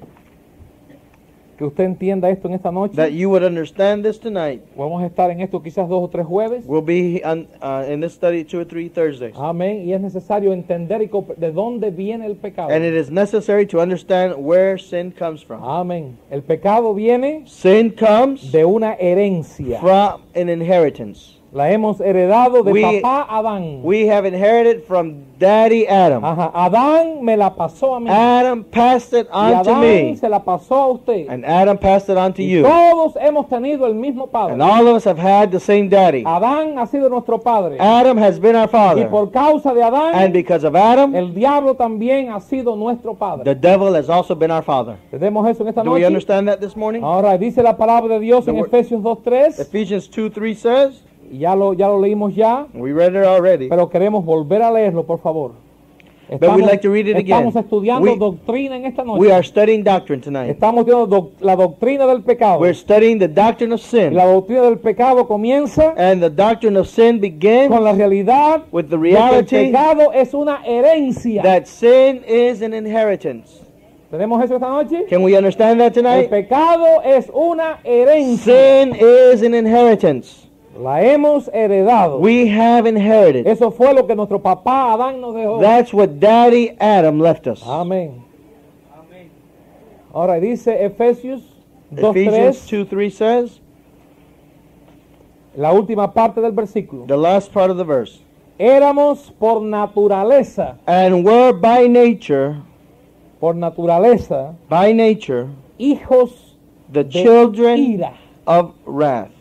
que usted entienda esto en esta noche. that you would understand this tonight. Vamos a estar en esto quizás 2 o 3 jueves. We'll be in this study 2 or 3 Thursdays. Amén. Y es necesario entender de dónde viene el pecado. And it is necessary to understand where sin comes from. Amén. El pecado viene Sin comes de una herencia. from an inheritance. La hemos heredado de We- papá Adán. We have inherited from Daddy Adam. Ajá. Adán me la pasó a mí. Adam passed it Y on to Adán me. se la pasó a usted. And Adam passed it on to Y you. todos hemos tenido el mismo padre. And all of us have had the same daddy. Adán ha sido nuestro padre. Adam has been our Y father. por causa de And Adán, because of Adam, el diablo también ha sido nuestro padre. the devil has also been our father. ¿Entendemos eso en esta Do we noche? understand that this morning? Ahora dice la palabra de Dios The en word- Efesios 2:3, Ephesians 2:3 says, y ya lo leímos ya, we read it already, pero queremos volver a leerlo, por favor. but we'd like to read it again. Estamos estudiando We- doctrina en esta noche. We are studying doctrine tonight. Estamos estudiando la doctrina del pecado. We're studying the doctrine of Y sin. la doctrina del pecado comienza And the doctrine of sin begins con la realidad with the de que el reality pecado es una herencia. that sin is an inheritance. ¿Tenemos eso esta noche? Can we understand that El tonight? pecado es una herencia. Sin is an inheritance. La hemos heredado. We have inherited. Eso fue lo que nuestro papá Adán nos dejó. That's what Daddy Adam left us. Amén. Ahora dice Efesios Ephesians 2:3, 2:3 says, la última parte del versículo. the last part of the verse, Éramos por naturaleza, and were by nature, hijos the de children ira. of wrath.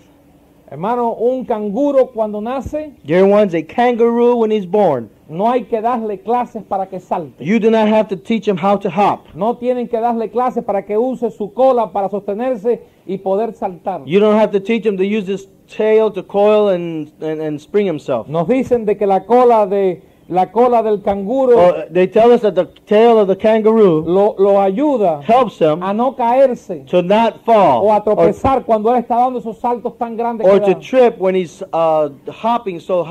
Hermano, un canguro cuando nace, Dear ones, a kangaroo when he's born, no hay que darle clases para que salte. you do not have to teach him how to hop. No tienen que darle clases para que use su cola para sostenerse y poder saltar. You don't have to teach him to use his tail to coil and spring himself. Nos dicen de que la cola del canguro Or they tell us that the tail of the kangaroo lo ayuda helps him a no caerse to not fall o a or, tropezar cuando él está dando esos saltos tan grandes or que to da. trip when he's hopping so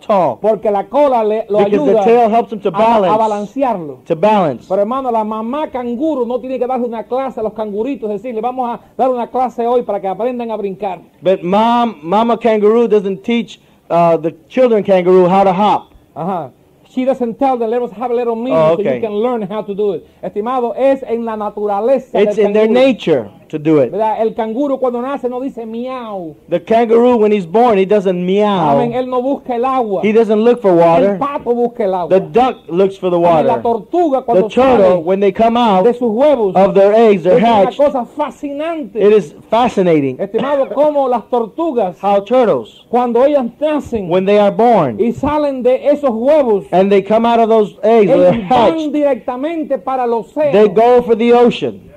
tall. Porque la cola lo Because the ayuda tail helps him to a balance. balancearlo. To balance. Pero hermano, la mamá canguro no tiene que darle una clase a los canguritos, decirle, vamos a dar una clase hoy para que aprendan a brincar. But mama kangaroo doesn't teach the children kangaroo how to hop. Ajá. She doesn't tell them, let us have a little meeting Oh, so okay. you can learn how to do it. Estimado, es en la naturaleza It's del in their canguro. nature to do it. ¿Verdad? El canguro cuando nace no dice miau. The kangaroo, when he's born, he doesn't Amén. meow. Él no busca el agua. He doesn't look for El water. pato busca el agua. The duck looks for the Amén. La water. tortuga The cuando turtle, sale when they come out de sus huevos of their eggs, they're es una hatched. cosa fascinante. It is fascinating Estimado, como las tortugas how turtles, cuando ellas nacen when they are born y salen de esos huevos, and they come out of those eggs, or they're ellos van hatched, directamente para el océano. they go for the ocean.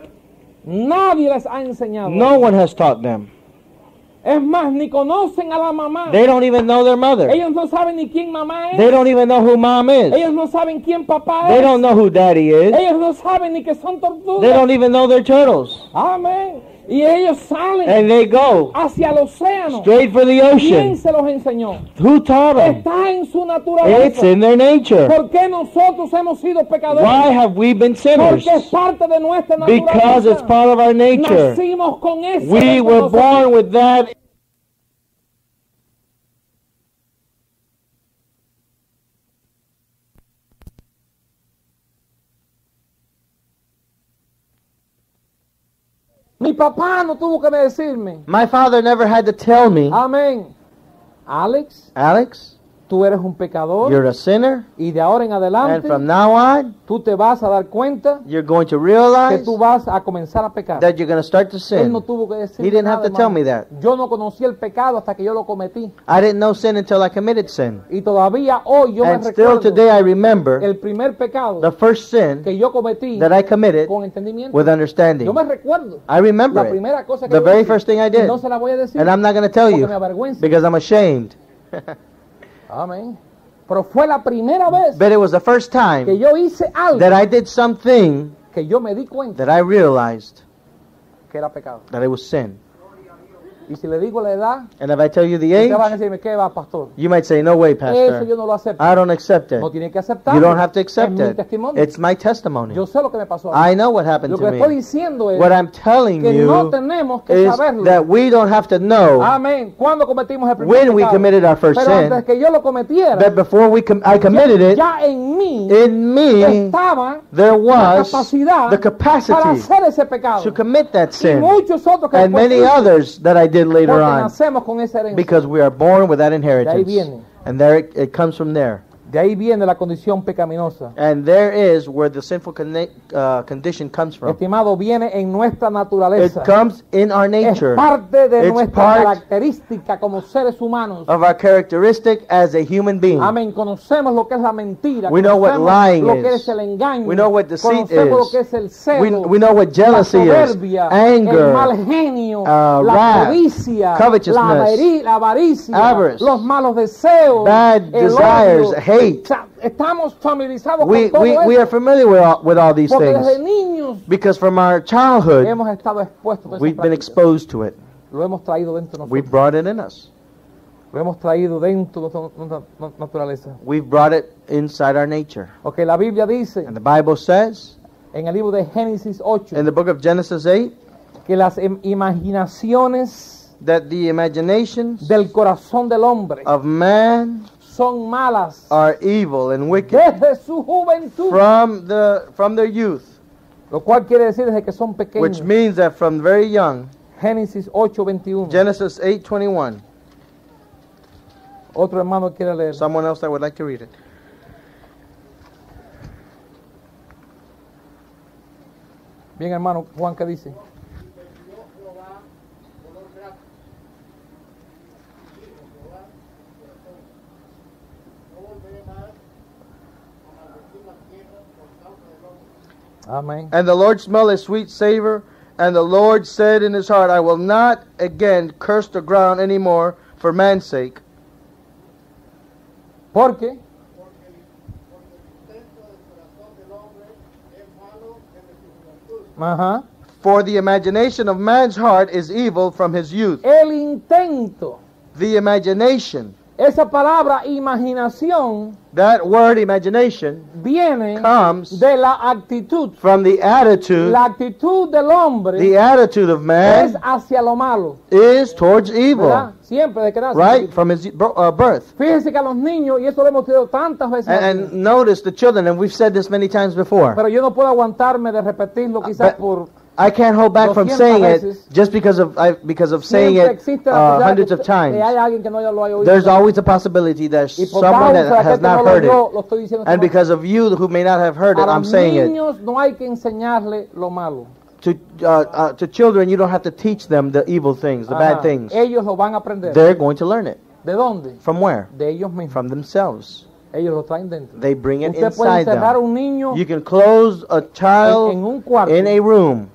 Nadie les ha enseñado. No one has taught them. Es más, ni conocen a la mamá. They don't even know their mother. Ellos no saben ni quién mamá es. They don't even know who mom is. Ellos no saben quién papá They es. don't know who daddy is. Ellos no saben ni que son tortugas. They don't even know they're turtles. Amén. Y ellos salen And they go hacia el océano. straight for the ¿Quién ocean. se los enseñó? Who taught them? Está en su It's naturaleza. in their nature. ¿Por qué nosotros hemos sido pecadores? Why have we been sinners? Porque es parte de nuestra Because it's naturaleza. part of our nature. Nacimos con eso. We dentro de were nosotros. born with that. Mi papá no tuvo que decirme. My father never had to tell me, Amén. Alex, Alex, tú eres un pecador you're a sinner, y de ahora en and adelante from now on, tú te vas a dar cuenta you're going to que realize tú vas a comenzar a pecar. that you're going to start to Él no sin. tuvo que decirme He didn't have nada, to tell hermano. me that. Yo no conocí el pecado hasta que yo lo cometí. I didn't know sin until I committed sin. Y todavía hoy yo And me still recuerdo today I remember el primer pecado the first sin que yo cometí that I committed con entendimiento. with understanding. Yo me recuerdo I remember la it. primera cosa que The yo very hice, first thing I y did. no se la voy a decir And I'm not going to tell porque you me avergüenza. because I'm ashamed. Amén. Pero fue la primera vez But it was the first que time yo hice algo that I did something que yo me di cuenta that I realized que era pecado. that it was sin. Y si le digo la edad, And if I tell you the ustedes age, van a decirme, ¿qué va, pastor? you might say, no way, Eso Pastor. yo no lo acepto. I don't accept it. No tiene que aceptarlo. You don't have to accept es mi it. testimonio. It's my testimony. Yo sé lo que me pasó a mí. I know what happened Lo to que estoy me. diciendo es What I'm telling que no you tenemos que is saberlo. that we don't have to know Amén. ¿Cuándo cometimos el primer when we pecado? committed our first Pero antes sin, que yo lo cometiera, that before I committed it, ya en mí in me, estaba there la was capacidad the para capacity hacer ese pecado. to commit that Y sin. muchos otros que And después many hice, others that I did later porque on. nacemos con esa herencia. Because we are born with that inheritance. viene. And there it comes from there. De ahí viene la condición pecaminosa. And there is where the sinful condition comes from. Estimado, viene en nuestra It naturaleza. comes in our Es nature parte de It's nuestra part característica como seres humanos. of our characteristic as a human being. Amén. Conocemos lo que es la mentira. We know what Conocemos lying lo que is. es el engaño. We know what deceit Conocemos lo is. que es el celo. We know what jealousy la is, soberbia, anger, el mal genio, la wrath, codicia, covetousness, la avaricia, avarice, los malos deseos, bad el desires, odio. hate. O sea, estamos familiarizados We, con todo we eso. are familiar with all these Porque desde things. niños Because from our childhood, hemos estado expuestos a esas we've been prácticas. exposed to it. Lo hemos traído dentro de We've nosotros. brought it in us. Lo hemos traído dentro de nuestra naturaleza. We've brought it inside our nature. Ok, la Biblia dice And the Bible says en el libro de Génesis 8 in the book of Genesis 8 que las imaginaciones that the imaginations del corazón del hombre of man son malas are evil and wicked desde su juventud. from their youth, Lo cual quiere decir desde que son which pequeños. means that from very young, Génesis 8:21. Genesis 8:21. Otro hermano quiere leer. Someone else that would like to read it. Bien, hermano Juan, ¿qué dice? Amén. And the Lord smelled a sweet savor, and the Lord said in his heart, I will not again curse the ground any more for man's sake. Porque ajá, For the imagination of man's heart is evil from his youth. el intento, The imagination, esa palabra imaginación that word imagination, viene comes de la actitud. from the attitude. La actitud del hombre The attitude of es man hacia lo malo, is towards ¿verdad? evil, Siempre de que nace. right? From his birth. Fíjense que a los niños, y eso lo hemos tenido tantas veces, And aquí, notice the children, and we've said this many times before. pero yo no puedo aguantarme de repetirlo quizás But- por I can't hold back from 200 saying it veces. just because of saying Siempre it existe la posibilidad hundreds of que hay times. alguien que no lo haya oído. There's always a possibility that Y por someone causa de that que has este no not lo heard oyó, it, lo estoy diciendo. and because of you who may not have heard it, a I'm los saying it. niños no hay que enseñarle lo malo. To children, you don't have to teach them the evil things, the Ajá. bad things. Ellos lo van a aprender. They're going to learn it. ¿De dónde? From where? De ellos mismos. From themselves. Ellos lo traen dentro. They bring it Usted puede inside encerrar a them. un niño You can close a child en un cuarto. in a room.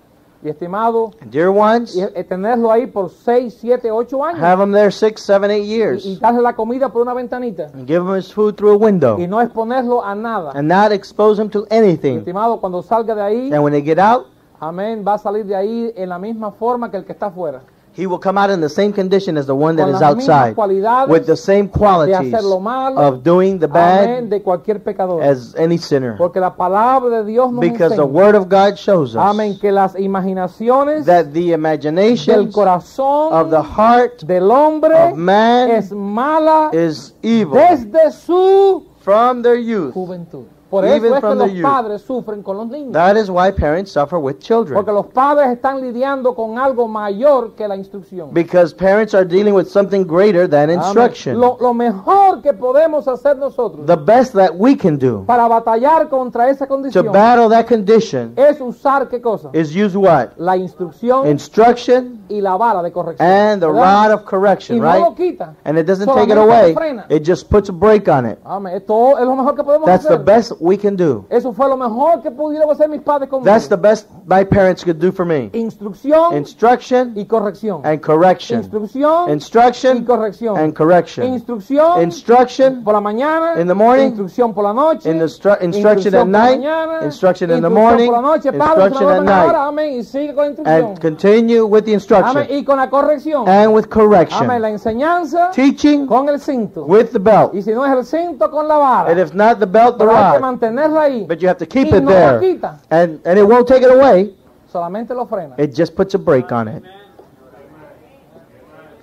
Y estimado, Dear ones, y tenerlo ahí por 6, 7, 8 años. have them there 6, 7, 8 years. Y darle la comida por una ventanita. And give him his food through a window. Y no exponerlo a nada. And not expose him to Y anything. estimado, cuando salga de ahí, And when they get out, amén, va a salir de ahí en la misma forma que el que está afuera. he will come out in the same condition as the one that Con is las mismas outside. cualidades With the same de qualities hacer lo malo, of doing the amén, bad de cualquier pecador. as any sinner. Porque la palabra de Dios nos Because the enseña, Word of God shows us amén, que las imaginaciones that the del imaginations corazón of the heart del hombre of man es mala is evil desde su from their youth. juventud. Por Even eso es que from the los youth. padres sufren con los niños. That is why parents suffer with children. Porque los padres están lidiando con algo mayor que la instrucción. Because parents are dealing with something greater than Amén. instruction. Lo mejor que podemos hacer nosotros The best that we can do para batallar contra esa to condición battle that condition es usar ¿qué cosa? is use what? La instrucción Instruction y la vara de corrección. and the ¿verdad? rod of Y correction, no lo right? quita. And it doesn't take it Solamente away. lo frena. It just puts a break on it. Amén. Esto es lo mejor que podemos That's the hacer. best we can do. Eso fue lo mejor que pudieron hacer mis padres conmigo. That's the best my parents could do for me. Instrucción Instruction y corrección. and correction. Instrucción y Instruction corrección. and correction. Instrucción Instruction por la mañana, in the morning, instrucción por la noche, in the instruction at por la night, mañana, instruction in the instrucción morning, por la noche. Padre, instruction se at lo van ahora, night, amén, y sigue con la instrucción. and continue with the Amén, instruction y con la corrección. and with Amén, correction. la enseñanza Teaching con el cinto. with the belt. Y si no es el cinto, con la vara. And if not the belt, the Pero hay que rod. mantenerla ahí. But you have to keep Y it no la there. quita, And it won't take it away. solamente lo frena. It just puts a brake on it.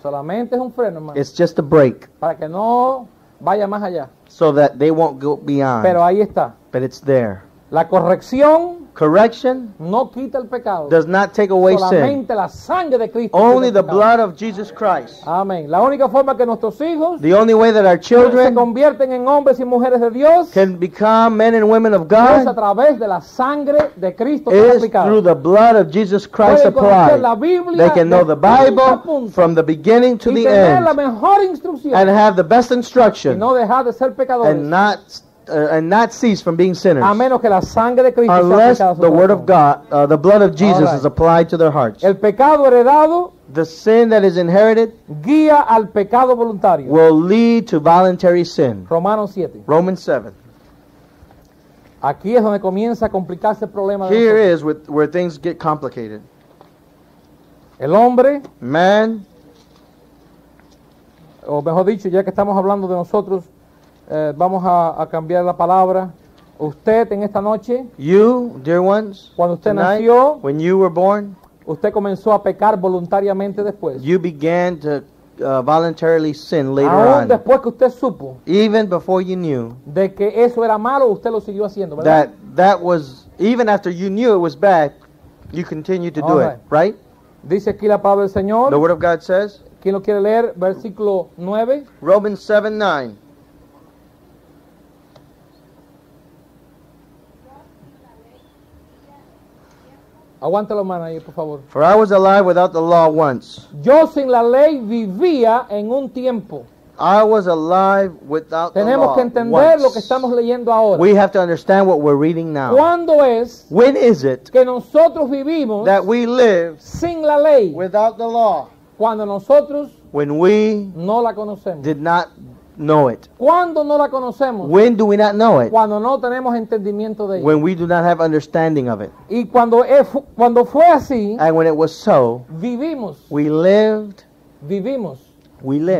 Solamente es un freno, hermano, It's just a brake para que no vaya más allá. so that they won't go Pero beyond. ahí está. But it's there. La corrección Correction no quita el pecado. does not take away sin. Solamente la sangre de Cristo. Only quita the el pecado. blood of Jesus Christ. Amén. La única forma que nuestros hijos The only way that our se children convierten en hombres y mujeres de Dios can become men and women of es a God través de la sangre de Cristo que es is aplicada. through the blood of Jesus Christ Pueden conocer la applied. Biblia They can know de the punta a Bible punta from the beginning to y the tener la end mejor instrucción and have the best y instruction no dejar de ser pecadores and not cease from being sinners a menos que la sangre de Cristo sea unless aplicada a su the word of corazón. God, the blood of Jesus Alright. is applied to their hearts. El pecado heredado The sin that is inherited guía al pecado voluntario. will lead to voluntary sin. Romanos 7. Romans 7. Aquí es donde comienza a complicarse el problema de Here nosotros. is where things get complicated. El hombre, Man, o mejor dicho, ya que estamos hablando de nosotros, vamos a cambiar la palabra. Usted en esta noche, you, dear ones, cuando usted tonight, nació, when you were born, usted comenzó a pecar voluntariamente después. you began to voluntarily sin later Aún on. después que usted supo Even before you knew de que eso era malo, usted lo siguió haciendo, ¿verdad? that was, even after you knew it was bad, you continued to do it, Alright. right? Dice aquí la palabra del Señor. The Word of God says, ¿Quién lo quiere leer? Versículo 9. Romans 7:9. Aguanta la mano ahí, por favor. For I was alive without the law once. Yo sin la ley vivía en un tiempo. I was alive without the Tenemos law que entender once. lo que estamos leyendo ahora. We have to understand what we're reading now. ¿Cuándo es When is it que nosotros vivimos that we live sin la ley? without the law? Cuando nosotros When we no la conocemos. did not know it. ¿Cuándo no la conocemos? When do we not know it? Cuando no tenemos entendimiento de ella. When we do not have understanding of it. Y cuando fue así, And when it was so, vivimos. we lived.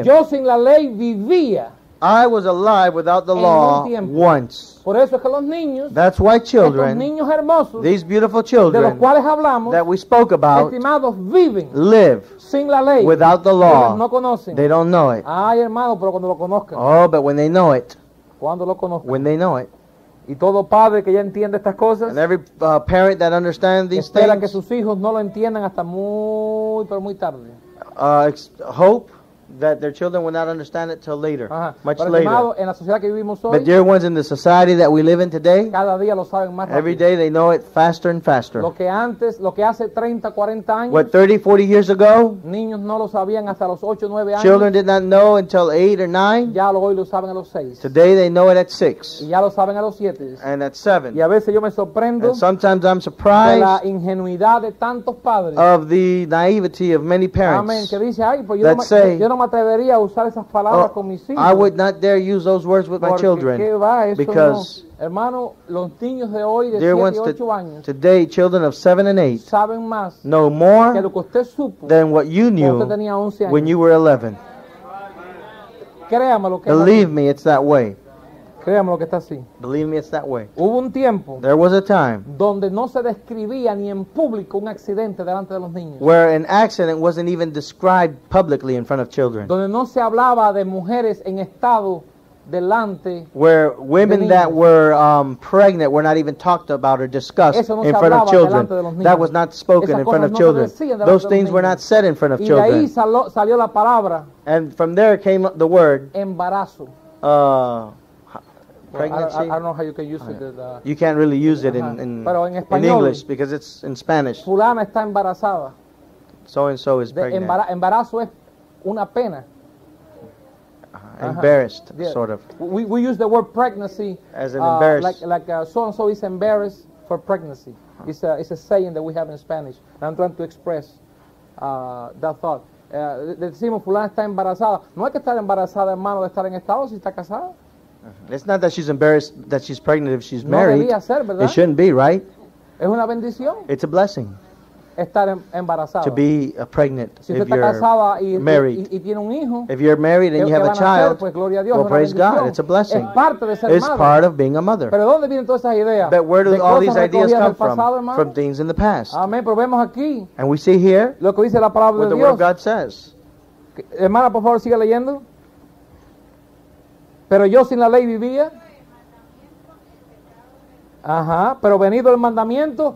Yo sin la ley vivía. I was alive without the En law un tiempo. once. Por eso es que los niños, That's why estos children, niños hermosos, these beautiful de los children cuales hablamos, that we spoke about, estimados, viven live sin la ley. without the Ellos law. no conocen. They don't know it. Ay, hermano, pero cuando lo conozcan. Oh, but when they know it, Cuando lo conozcan. when they know it, Y todo padre que ya entiende estas cosas, And every parent that understands these espera que things sus hijos no lo entiendan hasta muy, pero muy tarde. hope that their children will not understand it till later, Ajá. much Pero, later. estimado, en la sociedad que vivimos hoy, But dear ones, in the society that we live in today, cada día lo saben más every rápido. day they know it faster and faster. Lo que hace 30, 40 años, What 30, 40 years ago, niños no lo sabían hasta los 8, 9 años, children did not know until 8 or 9. ya hoy lo saben a los 6. Today they know it at 6 Y ya lo saben a los 7. and at 7. Y a veces yo me sorprendo And sometimes I'm de la surprised ingenuidad de tantos padres. of the naivety of many Amén. parents. Que dice, ay, pues that say, yo no me atrevería a usar esas palabras con mis hijos. I would not dare use those words with my Porque, children. ¿qué va? Eso because, no. Hermano, los niños de hoy de dear 7 ones, y 8 años today children of 7 and 8 saben más know que more lo que usted supo than what you cuando knew usted tenía 11 años. when you were 11. Créame lo que Believe me, it's that way. Créame lo que está así. Believe me, it's that way. Hubo un tiempo There was a time donde no se describía ni en público un accidente delante de los niños. where an accident wasn't even described publicly in front of children. Donde no se hablaba de mujeres en estado delante. Where women niños. that were pregnant were not even talked about or discussed Eso no in se front of hablaba children. delante de los niños. That was not spoken Esas in front cosas of no se children. decían delante Those de los things were niños. not said in front of Y de ahí children. salió la palabra And from there came the word embarazo. pregnancy. I don't know how you can use it. You can't really use it Ajá. in Pero en español, English because it's in Spanish. fulana está embarazada. So and so is De pregnant. embarazo es una pena. Embarrassed, Yeah. sort of. We use the word pregnancy As an embarrassed. like so and so is embarrassed for pregnancy. It's a saying that we have in Spanish. I'm trying to express that thought. Decimos fulana está embarazada. No hay que estar embarazada, hermano, de estar en estado si está casada. It's not that she's embarrassed that she's pregnant if she's No married. debía ser, ¿verdad? It shouldn't be, right? Es una bendición It's a blessing estar embarazada. to be pregnant Si usted if está casada you're y married. tiene un hijo, If you're married and ¿qué you have van a a hacer? child, Pues gloria a Dios, well, es una praise bendición. God, it's a blessing. Es parte de ser It's madre. part of being a mother. Pero ¿dónde vienen todas esas ideas? But where do De all cosas these ideas recogidas come del pasado, from? hermano. From things in the past. Amén, pero vemos aquí And we see here lo que dice la palabra what de the Word of Dios. God says. Hermana, por favor, siga leyendo. Pero yo sin la ley vivía. Ajá, pero venido el mandamiento,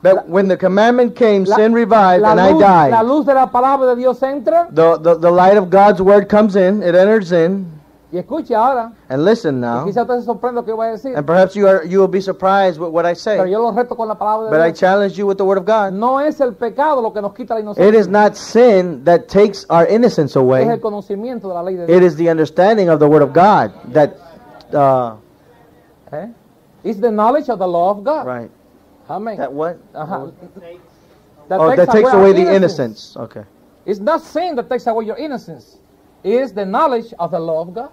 But when the commandment came, la- sin revived la and I luz, la died. luz de la palabra de Dios entra. The light of God's Word comes in, it enters in. Y escuche ahora, And listen now. quizá usted se sorprenda lo que voy a decir, And perhaps you will be surprised with what I pero say. yo lo reto con la palabra But de I Dios. challenge you with the Word of God. No es el pecado lo que nos quita la It inocencia, is not sin that takes our innocence es el away. conocimiento de la ley de Dios. It is the understanding of the Word of God that, ¿Eh? It's the knowledge of the law of God. right, Amen. that what? Ajá. That takes away the innocence. Okay. It's not sin that takes away your innocence. It is the knowledge of the law of God.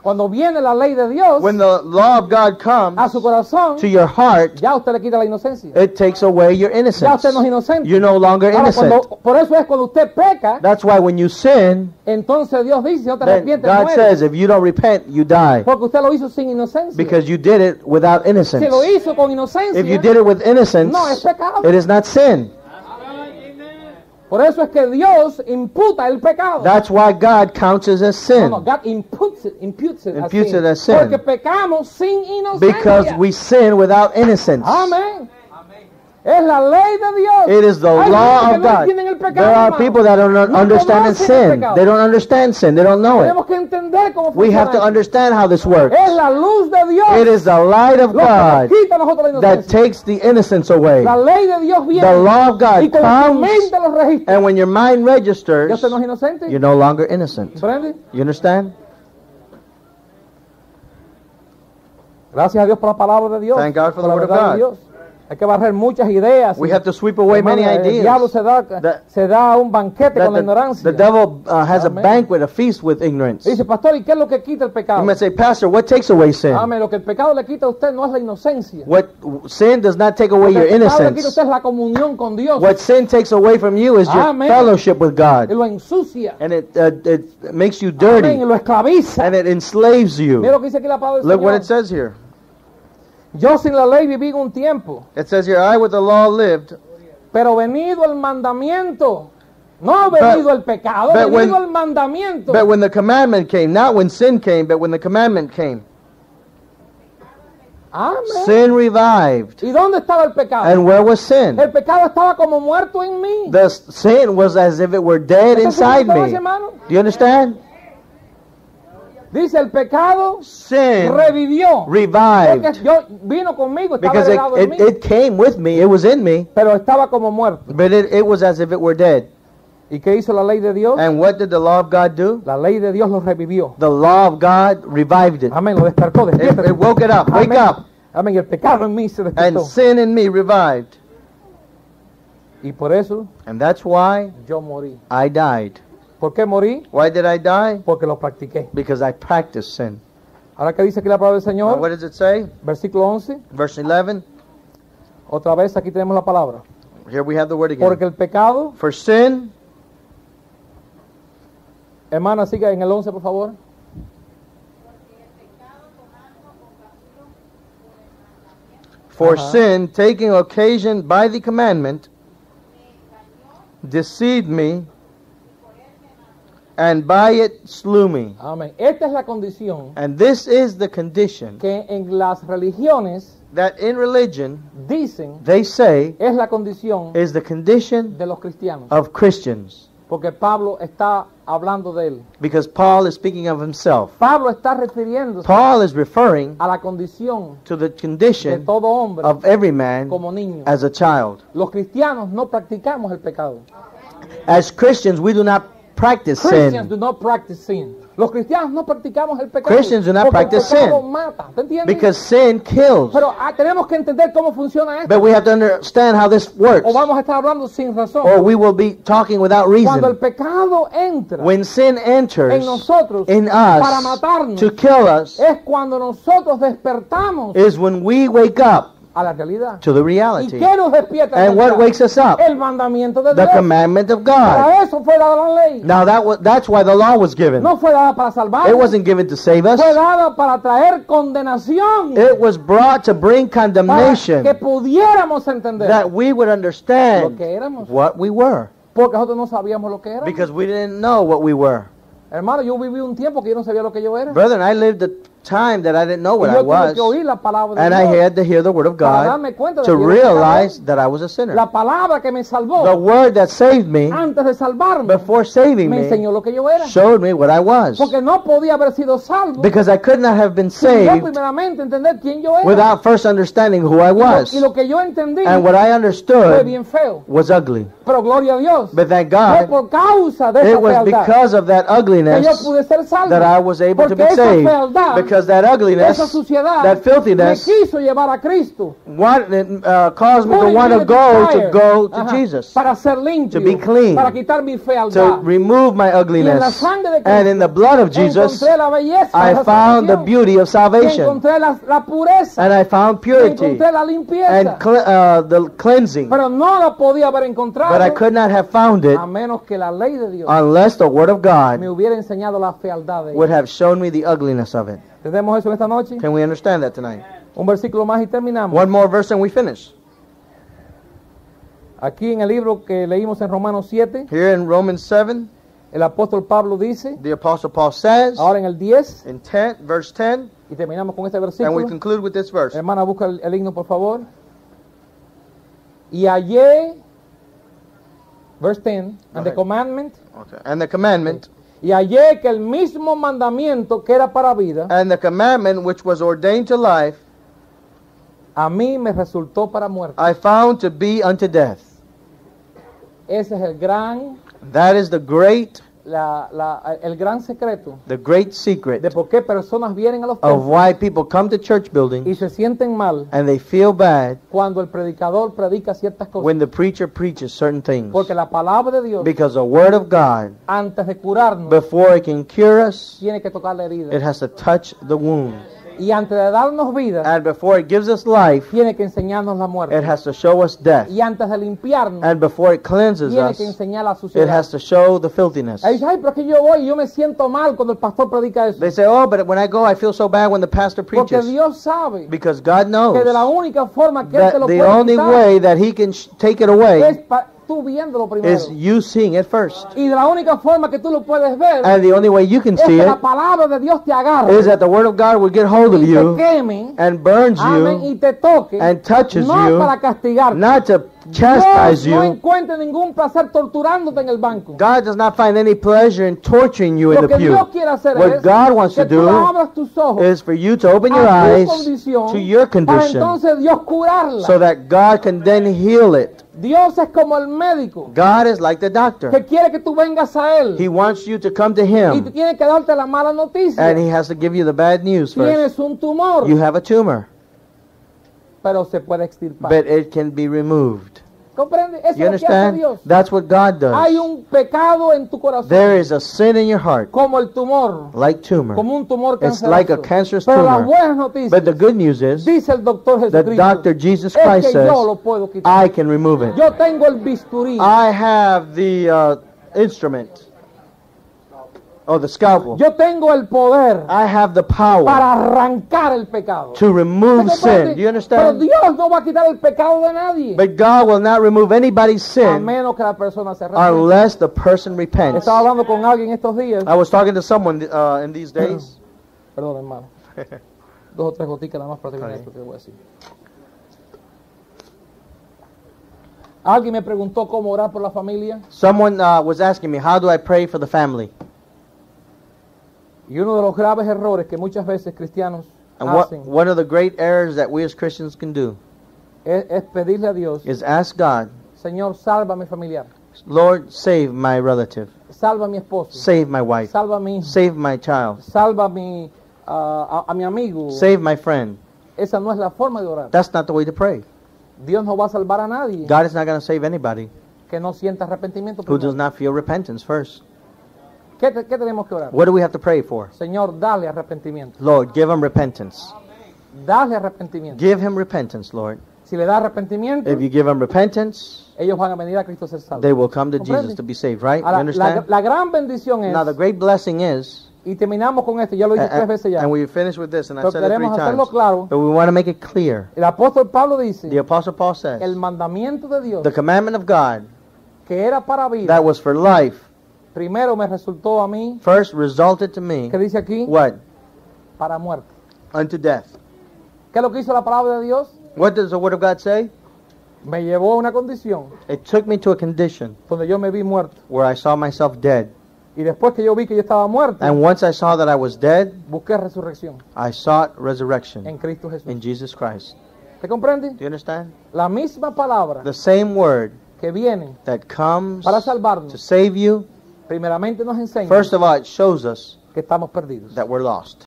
Cuando viene la ley de Dios When the law of God a comes su corazón, to your heart, ya usted le quita la inocencia. it takes away your Ya innocence. usted no es inocente. You're no longer Ahora, innocent. por eso es cuando usted peca, That's why when you sin, entonces Dios dice, si no te then arrepientes, God mueres. says if you don't repent, you die. Porque usted lo hizo sin inocencia. Because you did it without innocence. Si lo hizo con inocencia, If you did it with innocence, no es pecado. it is not sin. Por eso es que Dios imputa el pecado. That's why God counts it as sin. No, God imputes it Imputes as it sin. as sin. Porque pecamos sin inocencia. Because we sin without innocence. Amén. Es la ley de Dios. It is the Hay law gente que of no God. entienden el pecado, There are hermano. people that don't No understand conocen el sin. pecado. They don't understand sin. They don't know it. Tenemos que entender cómo We have to funciona. understand how this works. Es la luz de Dios. It is the light of lo que nos God quita a nosotros la that inocencia. takes the innocence away. La ley de Dios viene. The law of God y con su comes, mente los registra. and when your mind ¿Ya registers, usted no es inocente? you're no longer innocent. ¿Comprende? You understand? Gracias a Dios por la palabra de Dios. Thank God for the la word of verdad de God. Dios. Hay que barrer muchas ideas. We have to sweep away many Hermano, el diablo ideas. se da un banquete That con la ignorancia. the devil has a Amen. banquet, a feast with ignorance. Dice, pastor, ¿y qué es lo que quita el pecado? You might say, Pastor, what takes away sin? Amén. Lo que el pecado le quita a usted no es la inocencia. What sin does not take away Lo your que el pecado le quita a innocence. usted es la comunión con Dios. What sin takes away from you is your Amen. fellowship with Y God, lo ensucia. and it makes you Amén. Y dirty, lo esclaviza. and it enslaves Mira you. lo que dice aquí la palabra del Look what it Señor. says here. Yo sin la ley viví un tiempo, It says here, I with the law lived, pero venido el mandamiento. No venido el pecado, but venido when- el mandamiento. but when the commandment came, not when sin came, but when the commandment came. Amén. Sin revived. ¿Y dónde estaba el pecado? And where was sin? El pecado estaba como muerto en mí. The sin was as if it were dead inside me. Hermano? Do you understand? Dice el pecado Sin revivió. revived. Porque yo vino conmigo, estaba Because heredado en mí, it came with me, it was in me, pero estaba como muerto. but it was as if it were dead. ¿Y qué hizo la ley de Dios? And what did the law of God do? La ley de Dios lo revivió. The law of God revived it. Amén, lo despertó, despiértate. It woke it up. Wake Amén. up. Amén, y el pecado en mí se And despertó. sin in me revived. Y por eso And that's why yo morí. I died. ¿Por qué morí? Why did I die? Porque lo practiqué. Because I practiced sin. Ahora que dice aquí la palabra del Now, Señor, what does it say? versículo 11, Verse 11. otra vez aquí tenemos la palabra. Here we have the word again. Porque el pecado, For sin, hermana, siga en el 11 por favor. for Uh-huh. sin, taking occasion by the commandment, deceived me, and by it slew me. Amén. Esta es la condición And this is the condition que en las religiones that in religion, dicen they say, es la condición is the condition de los cristianos. of Christians. Porque Pablo está hablando de él. Because Paul is speaking of himself. Pablo está refiriéndose Paul is referring a la condición to the de condition todo hombre of every man como niño. as a child. Los cristianos no practicamos el pecado. As Christians, we do not practice Christians do sin. not practice sin. Los cristianos no practicamos el pecado. Christians do not porque practice el pecado sin. mata. ¿Te entiendes? Because sin kills. Pero tenemos que entender cómo funciona esto. But we have to understand how this works. O vamos a estar hablando sin razón. Or we will be talking without Cuando el reason. pecado entra When sin enters en nosotros in para us matarnos, to kill us, es cuando nosotros despertamos is when we wake up a la realidad. to the ¿Y reality. qué nos despierta? And what wakes us up? El mandamiento de The Dios. commandment of God. Para eso fue dada la ley. Now that's why the law was given. No fue dada para salvar. It wasn't given to save us. Fue dada para traer condenación. It was brought to bring Para condemnation, que pudiéramos entender that we would lo understand que éramos. what we were. Porque nosotros no sabíamos lo que éramos. Because we didn't know what we were. Hermano, yo viví un tiempo que yo no sabía lo que yo era. Brethren, I lived a time that I didn't know what Y I yo tuve was. que oír la palabra de And I Dios had to hear the word of para God darme cuenta de to que yo era pecador. realize that I was a sinner. La palabra que me salvó The word that saved me, antes de salvarme before saving me me, enseñó lo que yo era. showed me what I was. Porque no podía haber sido salvo Because I could not have been sin yo saved primeramente entender quién yo era. without first understanding who I was. Y lo que yo entendí And what I fue understood bien feo. was ugly. Pero gloria a Dios. But thank Fue God, por causa de it esa was fealdad because of that que yo ugliness pude ser salvo. that I was able to Porque be esa saved. fealdad, Because that ugliness, esa suciedad that me filthiness, quiso llevar a Cristo. caused me to Putting want me to to go fire. to Ajá. Jesus, Para ser limpio. To be clean. Para quitar mi to fealdad. remove my Y en la ugliness. sangre de Cristo And in the blood of Jesus, encontré la belleza de I la found the salvación. beauty of Y salvation. encontré la pureza. And I found Y purity encontré la limpieza. and the cleansing. Pero no la podía haber encontrado But I could not have found it a menos que la ley de Dios unless the Word of me God hubiera enseñado la fealdad de would ella. have shown me the ugliness of it. ¿Entendemos eso esta noche? Can we understand that tonight? Un versículo más y terminamos. One more verse and we finish. Aquí en el libro que leímos en Romanos 7, Here in Romans 7, el apóstol Pablo dice, the Apostle Paul says, ahora en el 10, in verse 10, y terminamos con este and we versículo. conclude with this verse. Hermana, busca el himno, por favor. Y hallé, verse 10, and the ahead. commandment, Okay. And the commandment, y hallé que el mismo mandamiento que era para vida, and the commandment which was ordained to life, a mí me resultó para muerte. I found to be unto death. Ese es el gran, That is the great el gran secreto secret de por qué personas vienen a los of templos why people come to church y buildings se sienten mal and they feel bad cuando el predicador predica ciertas cosas. when the preacher preaches certain things. Porque la palabra de Dios, Because the Word of God, antes de curarnos, before it can cure us, tiene que tocar la herida. it has to touch the wound. Y antes de darnos vida, And before it gives us life, tiene que enseñarnos la muerte. it has to show us death. Y antes de limpiarnos, And before it cleanses tiene us, que enseñar la it suciedad. has to show the filthiness. Ahí dice, ay, pero es que yo voy y yo me siento mal cuando el pastor predica eso. They say, oh, but when I go, I feel so bad when the pastor Porque preaches. Dios sabe Because God knows que de la única forma que Él te that lo the puede only quitar way that He can take it es away tú viéndolo primero. is you seeing it first. Y de la única forma que tú lo puedes ver And the only way you can es see que it la palabra de Dios te agarre is that the Word of God will get hold of y te you queme, and burns amén, you y te toque, and touches no you, para castigarte. not to chastise Dios no you. encuentra ningún placer torturándote en el banco. God does not find any pleasure in torturing you in Lo the que Dios pew. quiere hacer What es God wants que to tú do abras tus ojos is for you to open your a tu eyes condición to your para condition entonces Dios curarla. so that God can then heal it. Dios es como el médico God is like the doctor. que quiere que tú vengas a Él He wants you to come to y te Him, tiene que darte la mala noticia. and He has to give you the bad news first. Tienes un tumor, You have a tumor, pero se puede extirpar. but it can be removed. ¿Comprende? Eso You es lo que hace understand? Dios. That's what God Hay does. un pecado en tu corazón, There is a sin in your heart, como el tumor, like tumor. como un tumor It's canceroso. like a cancerous Pero las tumor. buenas noticias, But the good news is, dice el doctor the Jesucristo, doctor Jesus es Christ que says, yo lo puedo quitar. I can remove it. Yo tengo el bisturí. I have the instrument, or the scalpel. Yo tengo el poder I have the power para arrancar el pecado. to remove ¿Se sin. comprende? Do you Pero understand? Dios no va a quitar el pecado de nadie, But God will not remove anybody's a sin menos que la persona se arrepienta. unless the person repents. Estaba hablando con alguien estos días. I was talking to someone in these days. Perdón, hermano. 2 o 3 goticas nada más para terminar esto que voy a decir. Alguien me preguntó cómo orar por la familia, Someone was asking me, how do I pray for the family? y uno de los graves errores que muchas veces cristianos And hacen one of the great errors that we as Christians can do es pedirle a Dios, is ask God, Señor, salva a mi familiar, Lord, save my relative, salva a mi esposo, save my wife, salva a mi hijo, save my child, salva a mi, a mi amigo. save my friend. Esa no es la forma de orar. That's not the way to pray. Dios no va a salvar a nadie God is not going to save anybody que no sienta arrepentimiento who does primero. not feel repentance first. ¿Qué tenemos que orar? What do we have to pray for? Señor, dale arrepentimiento. Lord, give him repentance. Dale arrepentimiento. Give him repentance, Lord. Si le da arrepentimiento, If you give him repentance, ellos van a venir a Cristo a ser salvos. they will come to Comprende? Jesus to be saved, right? You Ahora, understand? la gran bendición es, Now, the great blessing is, y terminamos con esto, ya lo dije 3 veces ya, and we finish with this, and I pero said it 3 queremos times, hacerlo claro. but we want to make it clear. El apóstol Pablo dice, The Apostle Paul says, el mandamiento de Dios, the commandment of God que era para vida, that was for life primero me resultó a mí, first resulted to me, que dice aquí, what? para muerte. Unto death. ¿Qué es lo que hizo la palabra de Dios? What does the Word of God say? Me llevó a una condición It took me to a condition donde yo me vi muerto. where I saw myself dead. Y después que yo vi que yo estaba muerto, And once I saw that I was dead, busqué resurrección I sought resurrection en Cristo Jesús. in Jesus Christ. ¿Te comprende? Do you understand? La misma palabra The same Word que viene that comes para to salvarnos, save you, primeramente nos enseña first of all, it shows us que estamos perdidos. that we're lost.